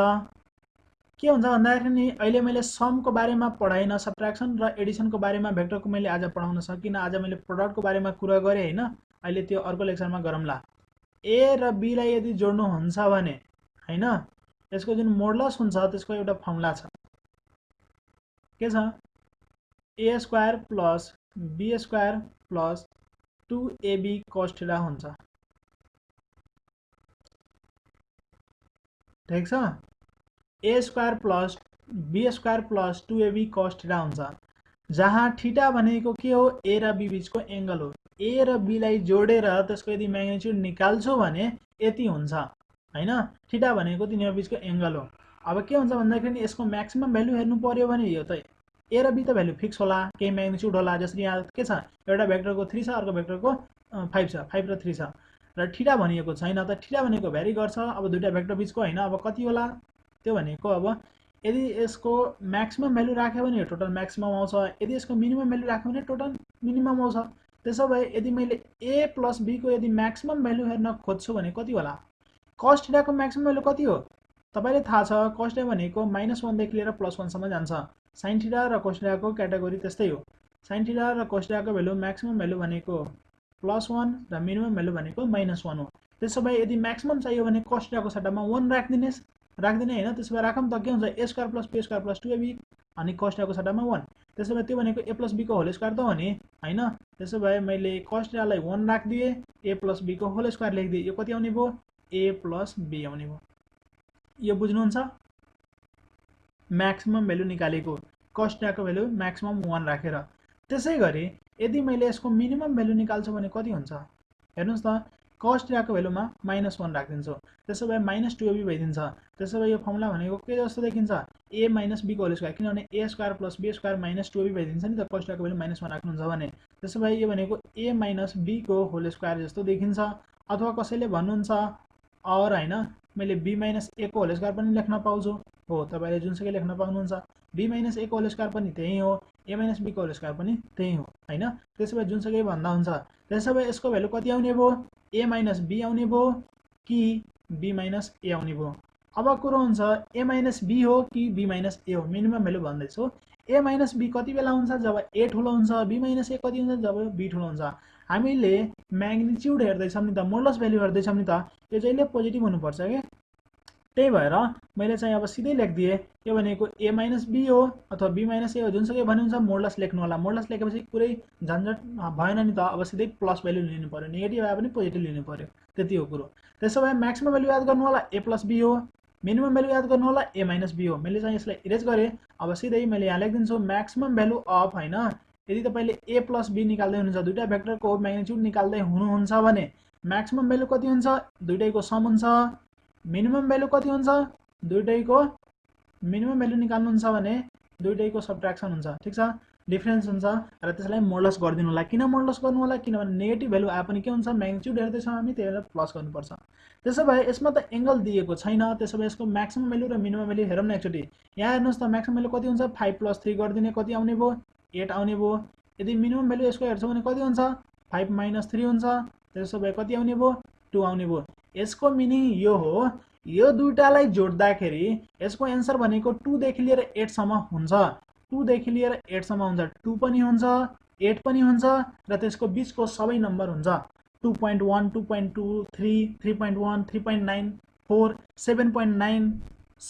के हुन्छ भन्दाखेरि नि, अहिले मैले समको बारेमा पढाइन, सब्ट्र्याक्सन र एडिसनको बारेमा भेक्टरको मैले आज पढाउन सकिनँ। आज मैले प्रोडक्टको बारेमा कुरा गरेँ हैन। अहिले त्यो अर्को लेक्चरमा गरौँला। ए र बी लाई यदि जोड्नुहुन्छ भने हैन, यसको जुन मोडुलस हुन्छ त्यसको एउटा फर्मुला छ। के छ? A square plus b square plus 2ab cos theta हुन्छ। ठिक छ, a square plus b square plus 2ab cos theta हुन्छ, जहाँ थीटा भनेको के हो? ए र बी बीचको एंगल हो। ए र बी लाई जोडेर त्यसको यदि म्याग्निट्युड निकाल्छु भने यति हुन्छ हैन। थीटा भनेको तिनीहरु बीचको एंगल हो। अब के हुन्छ भन्दाखेरि यसको म्याक्सिमम भ्यालु हेर्नु पर्यो भने यो त ए र बी त भ्यालु फिक्स होला, केही म्याग्निट्युड होला। जसरी यहाँ के छ, एउटा भेक्टरको 3 छ, अर्को भेक्टरको 5 छ, 5 र 3 छ, र थीटा भनिएको छैन। त थीटा भनेको भ्यारी गर्छ। अब दुईटा भेक्टर बीचको हैन, अब कति होला त्यो भनेको, अब यदि यसको म्याक्सिमम भ्यालु राख्यो भने टोटल म्याक्सिमम आउँछ, यदि यसको मिनिमम भ्यालु राख्यो भने टोटल मिनिमम आउँछ। त्यसो भए यदि मैले ए प्लस बी को यदि म्याक्सिमम भ्यालु हेर्न खोज्छु भने कति होला? cos थीटा को म्याक्सिमम भ्यालु कति हो तपाईलाई थाहा छ? cos थीटा भनेको -1 देखि लिएर +1 सम्म जान्छ। sin थीटा र cos थीटा को क्याटेगोरी त्यस्तै हो। sin थीटा र cos थीटा को भ्यालु म्याक्सिमम भ्यालु भनेको +1 र मिनिमम भ्यालु भनेको -1 हो। त्यसो भए यदि म्याक्सिमम चाहियो भने cos थीटा को सट्टामा 1 राख्दिने हैन। त्यसो भए राखौं त के हुन्छ? a square plus b square plus 2ab अनि cos थीटा को सट्टामा 1। त्यसो भए त्यो भनेको a प्लस b को होल स्क्वायर त हो नि हैन। त्यसो भए मैले cos theta lie 1 राख्दिए, a plus b को होल स्क्वायर लेख्दिए, यो कति आउने भयो? a प्लस b आउने भयो। यो बुझ्नुहुन्छ? म्याक्सिमम भ्यालु निकालेको, cos थीटा को भ्यालु म्याक्सिमम 1 राखेर। त्यसैगरी यदि मैले यसको मिनिमम भ्यालु निकाल्छु भने कति हुन्छ? हेर्नुस् त, cos थीटा को भ्यालुमा -1 राख्दिन्छु, त्यसो भए -2ab भइदिन्छ। त्यसो भए यो फर्मुला भनेको के जस्तो देखिन्छ? a - b को होल स्क्वायर, किनभने a square plus b square -2ab भइदिन्छ नि त, cos थीटा को भ्यालु -1 राख्नुहुन्छ भने। त्यसो भए यो भनेको a - b को होल स्क्वायर जस्तो देखिन्छ। अथवा कसैले भन्नुहुन्छ और हैन, मैले b - a को होल स्क्वायर पनि लेख्न पाउँछु। हो, तपाईले जुनसुकै लेख्न पाउनुहुन्छ। b - a को होल स्क्वायर पनि त्यही हो, a - b को होल स्क्वायर पनि त्यही हो हैन। त्यसो भए जुनसुकै भन्दा हुन्छ। त्यसो भए यसको भ्यालु कति आउने भयो? a - b आउने भयो कि b - a आउने भयो? अब कुरो हुन्छ a - b हो कि b - a हो? मिनिमम भ्यालु भन्दैछु। a - b कति बेला हुन्छ? जब a ठुलो हुन्छ। b - a कति हुन्छ? जब b ठुलो हुन्छ। हामीले म्याग्निट्युड हेर्दैछौं नि त, मोडुलस भ्यालु हेर्दैछौं नि त, यो जहिले पोजिटिभ हुनुपर्छ के। त्यही भएर मैले चाहिँ अब सिधै लेख्दिए, यो भनेको a - b हो अथवा b - a हो, जुनसुकै भन्नुहुन्छ मोडुलस लेख्नु होला। मोडुलस लेखेपछि कुरै झन्झट भएन नि त। अब सिधै प्लस भ्यालु लिनु पर्यो, नेगेटिभ आए पनि पोजिटिभ लिनु पर्यो, त्यति हो कुरो। त्यसो भए म्याक्सिमम भ्यालु याद गर्नु होला a + b हो, मिनिमम भ्यालु याद गर्नु होला a - b हो। मैले चाहिँ यसलाई इरेज गरे। अब सिधै मैले यहाँ लेख्दिन्छु म्याक्सिमम भ्यालु अफ हैन। यदि तपाईले a + b निकाल्दै हुनुहुन्छ, दुईटा भेक्टरको म्याग्निट्युड निकाल्दै हुनुहुन्छ भने म्याक्सिमम भ्यालु कति हुन्छ? दुईटैको सम हुन्छ। मिनिमम भ्यालु कति हुन्छ? दुईटैको मिनिमम भ्यालु निकाल्नुहुन्छ भने दुईटैको सब्ट्र्याक्सन हुन्छ ठीक छ डिफरेन्स हुन्छ र त्यसलाई मोडलस गरिदिनु होला किन मोडलस गर्नु होला किनभने नेगेटिभ भ्यालु आए पनि के हुन्छ म्याग्निट्युड हेर्दैछौँ हामी त्यही भएर प्लस गर्नुपर्छ त्यसो भए यसमा त एंगल दिएको छैन त्यसो भए यसको म्याक्सिमम भ्यालु र मिनिमम भ्यालु हेरौँ न एकचोटि यहाँ हेर्नुहोस् त म्याक्सिमम भ्यालु कति हुन्छ 5 + 3 गरिदिने कति आउने भयो 8 आउने भयो यदि मिनिमम भ्यालु यसको हेर्छौँ भने कति हुन्छ 5 - 3 हुन्छ त्यसो भए कति आउने भयो 2 आउने भयो यसको मिनिङ यो हो यो दुईटालाई जोड्दाखेरि यसको एन्सर भनेको 2 देखि लिएर 8 सम्म हुन्छ 2 देखि लिएर 8 सम्म हुन्छ 2 पनि हुन्छ 8 पनि हुन्छ र त्यसको बीचको सबै नम्बर हुन्छ 2.1 2.2 3 3.1 3.9 4 7.9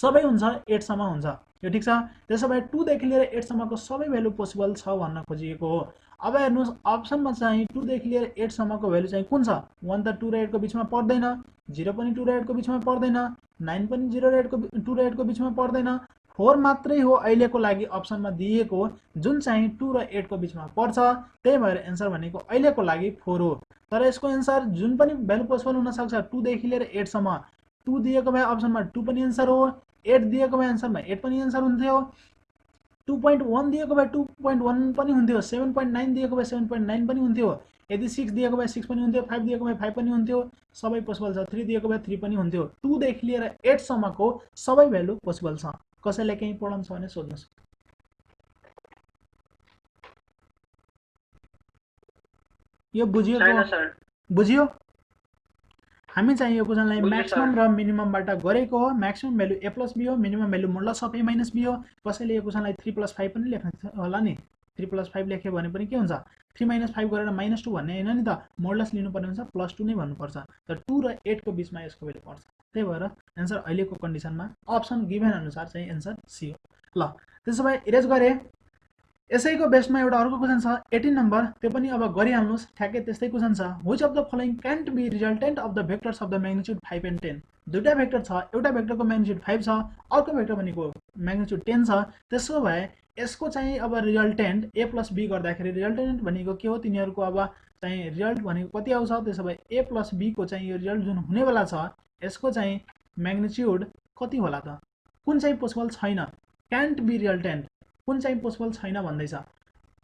सबै हुन्छ 8 सम्म हुन्छ यो ठीक छ त्यसो भए 2 देखि लिएर 8 सम्मको सबै भ्यालु पोसिबल छ भन्न खोजिएको हो अब हेर्नुस् अप्सनमा चाहिँ 2 देखि लिएर 8 सम्मको भ्यालु चाहिँ कुन छ 1 त 2 र 8 को बीचमा पर्दैन 0 पनि 2 र 8 को बीचमा पर्दैन 9 पनि 0 र 8 को 2 र 8 को बीचमा पर्दैन 4 मात्रै हो अहिलेको लागि अप्सनमा दिएको जुन चाहिँ 2 र 8 को बीचमा पर्छ त्यही भएर एन्सर भनेको अहिलेको लागि 4 हो तर यसको एन्सर जुन पनि भ्यालु पोसिबल हुन सक्छ 2 देखि लिएर 8 सम्म 2 दिएको भए अप्सनमा 2 पनि एन्सर हो 8 दिएको भए एन्सरमा 8 पनि एन्सर हुन्थ्यो 2.1 दिएको भए 2.1 पनि हुन्थ्यो 7.9 दिएको भए 7.9 पनि हुन्थ्यो यदि 6 दिएको भए 6 पनि हुन्थ्यो 5 दिएको भए 5 पनि हुन्थ्यो सबै पोसिबल छ 3 दिएको भए 3 पनि हुन्थ्यो 2 देखि लिएर 8 सम्मको सबै भ्यालु पोसिबल छ कसैलाई केही प्रब्लम छ भने सोध्नुस् यो बुझियो हामी चाहिँ यो क्वेशनलाई म्याक्सिमम र मिनिममबाट गरेको हो म्याक्सिमम भ्यालु a + b हो minimum value modulus of a - b हो कसैले यो क्वेशनलाई 3 + 5 पनि लेख्न होला नि 3 + 5 लेख्यो भने पनि के हुन्छ 3 - 5 गरेर -2 भन्ने हैन नि त मोडुलस लिनुपर्ने हुन्छ +2 नै भन्नुपर्छ तर 2 र 8 को बीचमा यसको भ्यालु पर्छ त्यही भएर एन्सर अहिलेको कन्डिसनमा अप्सन गिभन अनुसार चाहिँ एन्सर सी हो ल त्यसो भए इरेज गरे यसैको बेसमा एउटा अर्को क्वेशन छ 18 नम्बर त्यो पनि अब गरिहाल्नुस् ठ्याक्कै त्यस्तै क्वेशन छ which of the following can't be resultant of the vectors of the magnitude 5 and 10 दुईटा भेक्टर छ एउटा भेक्टरको म्याग्निट्युड 5 छ अर्को भेक्टर भनेको म्याग्निट्युड 10 छ त्यसो भए यसको चाहिँ अब रिजल्टेन्ट a + b गर्दाखेरि रिजल्टेन्ट भनेको के हो तिनीहरुको अब चाहिँ रिजल्ट भनेको कति आउँछ त्यसो भए a + b को चाहिँ यो रिजल्ट जुन हुनेवाला छ यसको चाहिँ म्याग्निट्युड कति होला त कुन चाहिँ पोसिबल छैन क्यान्ट बी रिजल्टेन्ट कुन चाहिँ पोसिबल छैन भन्दै छ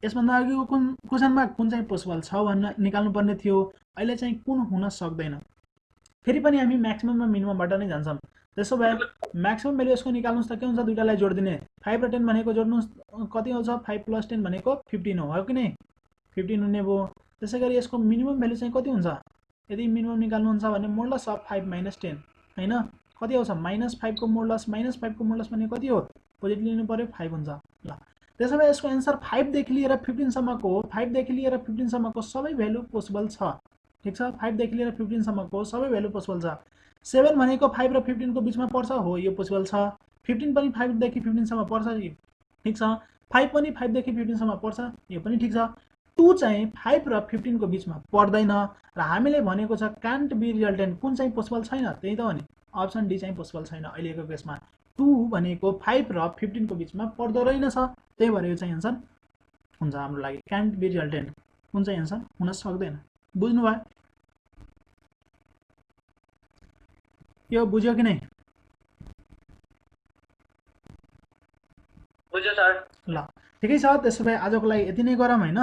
यसभन्दा अघिको कुन क्वेशनमा कुन चाहिँ पोसिबल छ भन्न निकाल्नु पर्ने थियो अहिले चाहिँ कुन हुन सक्दैन फेरि पनि हामी म्याक्सिमम र मिनिममबाट नै जान्छौं त्यसो भए म्याक्सिमम भ्यालु यसको निकाल्नुस् त के हुन्छ दुईटालाई जोड्दिने 5 र 10 भनेको जोड्नुस् कति आउँछ 5 + 10 भनेको 15 हो कि नै 15 हुने भयो त्यसैगरी यसको मिनिमम भ्यालु चाहिँ कति हुन्छ यदि मिनिमम निकाल्नुहुन्छ भने मोडुलस अफ 5 - 10 हैन कति आउँछ -5 को मोडुलस -5 को मोडुलस भने कति हो पोजिटिभ लिनु पर्यो 5 हुन्छ ल त्यसो भए यसको एन्सर 5 देखि लिएर 15 सम्मको हो 5 देखि लिएर 15 सम्मको सबै भ्यालु पोसिबल छ ठीक छ 5 देखि लिएर 15 सम्मको सबै भ्यालु पोसिबल छ 7 भनेको 5 र 15 को बीचमा पर्छ हो यो पोसिबल छ 15 पनि 5 देखि 15 सम्म पर्छ ठीक छ 5 पनि 5 देखि 15 सम्म पर्छ यो पनि ठीक छ 2 चाहिँ 5 र 15 को बीचमा पर्दैन र हामीले भनेको छ क्यान्ट बी रिजल्टेन्ट कुन चाहिँ पोसिबल छैन त्यही त हो नि अप्सन डी चाहिँ पोसिबल छैन अहिलेको केसमा 2 भनेको 5 र 15 को बीचमा पर्दो रहेनछ त्यही भएर यो चाहिँ एन्सर हुन्छ हाम्रो लागि क्यान्ट बी रिजल्टेन्ट कुन चाहिँ एन्सर हुन सक्दैन बुझ्नु भयो यो बुझ्यो कि नै बुझ्यो सर ल ठिकै छ त्यसो भए आजको लागि यति नै गरौँ हैन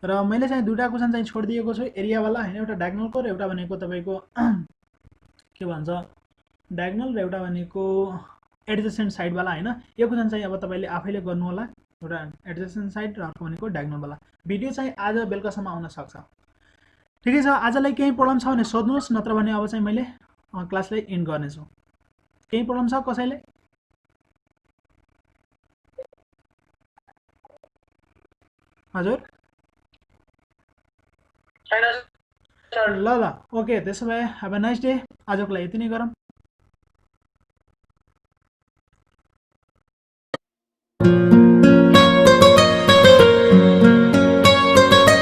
र मैले चाहिँ दुईटा क्वेशन चाहिँ छोडिदिएको छु एरिया वाला हैन एउटा डायगोनलको र एउटा भनेको तपाईको के भन्छ डायगोनल र एउटा भनेको एडजेसेन्ट साइड वाला हैन यो क्वेशन चाहिँ अब तपाईले आफैले गर्नु होला एउटा एडजेसेन्ट साइड र अर्को भनेको डायगोनल वाला भिडियो चाहिँ आज बेलुकासम्म आउन सक्छ ठिकै छ आजलाई केही प्रब्लम छ भने सोध्नुस् नत्र भने अब चाहिँ मैले क्लासलाई एन्ड गर्नेछु केही प्रब्लम छ कसैले हजुर छैन सर ल ल ओके त्यसो भए हेभ अ नाइस डे आजको लागि यति नै गरौँ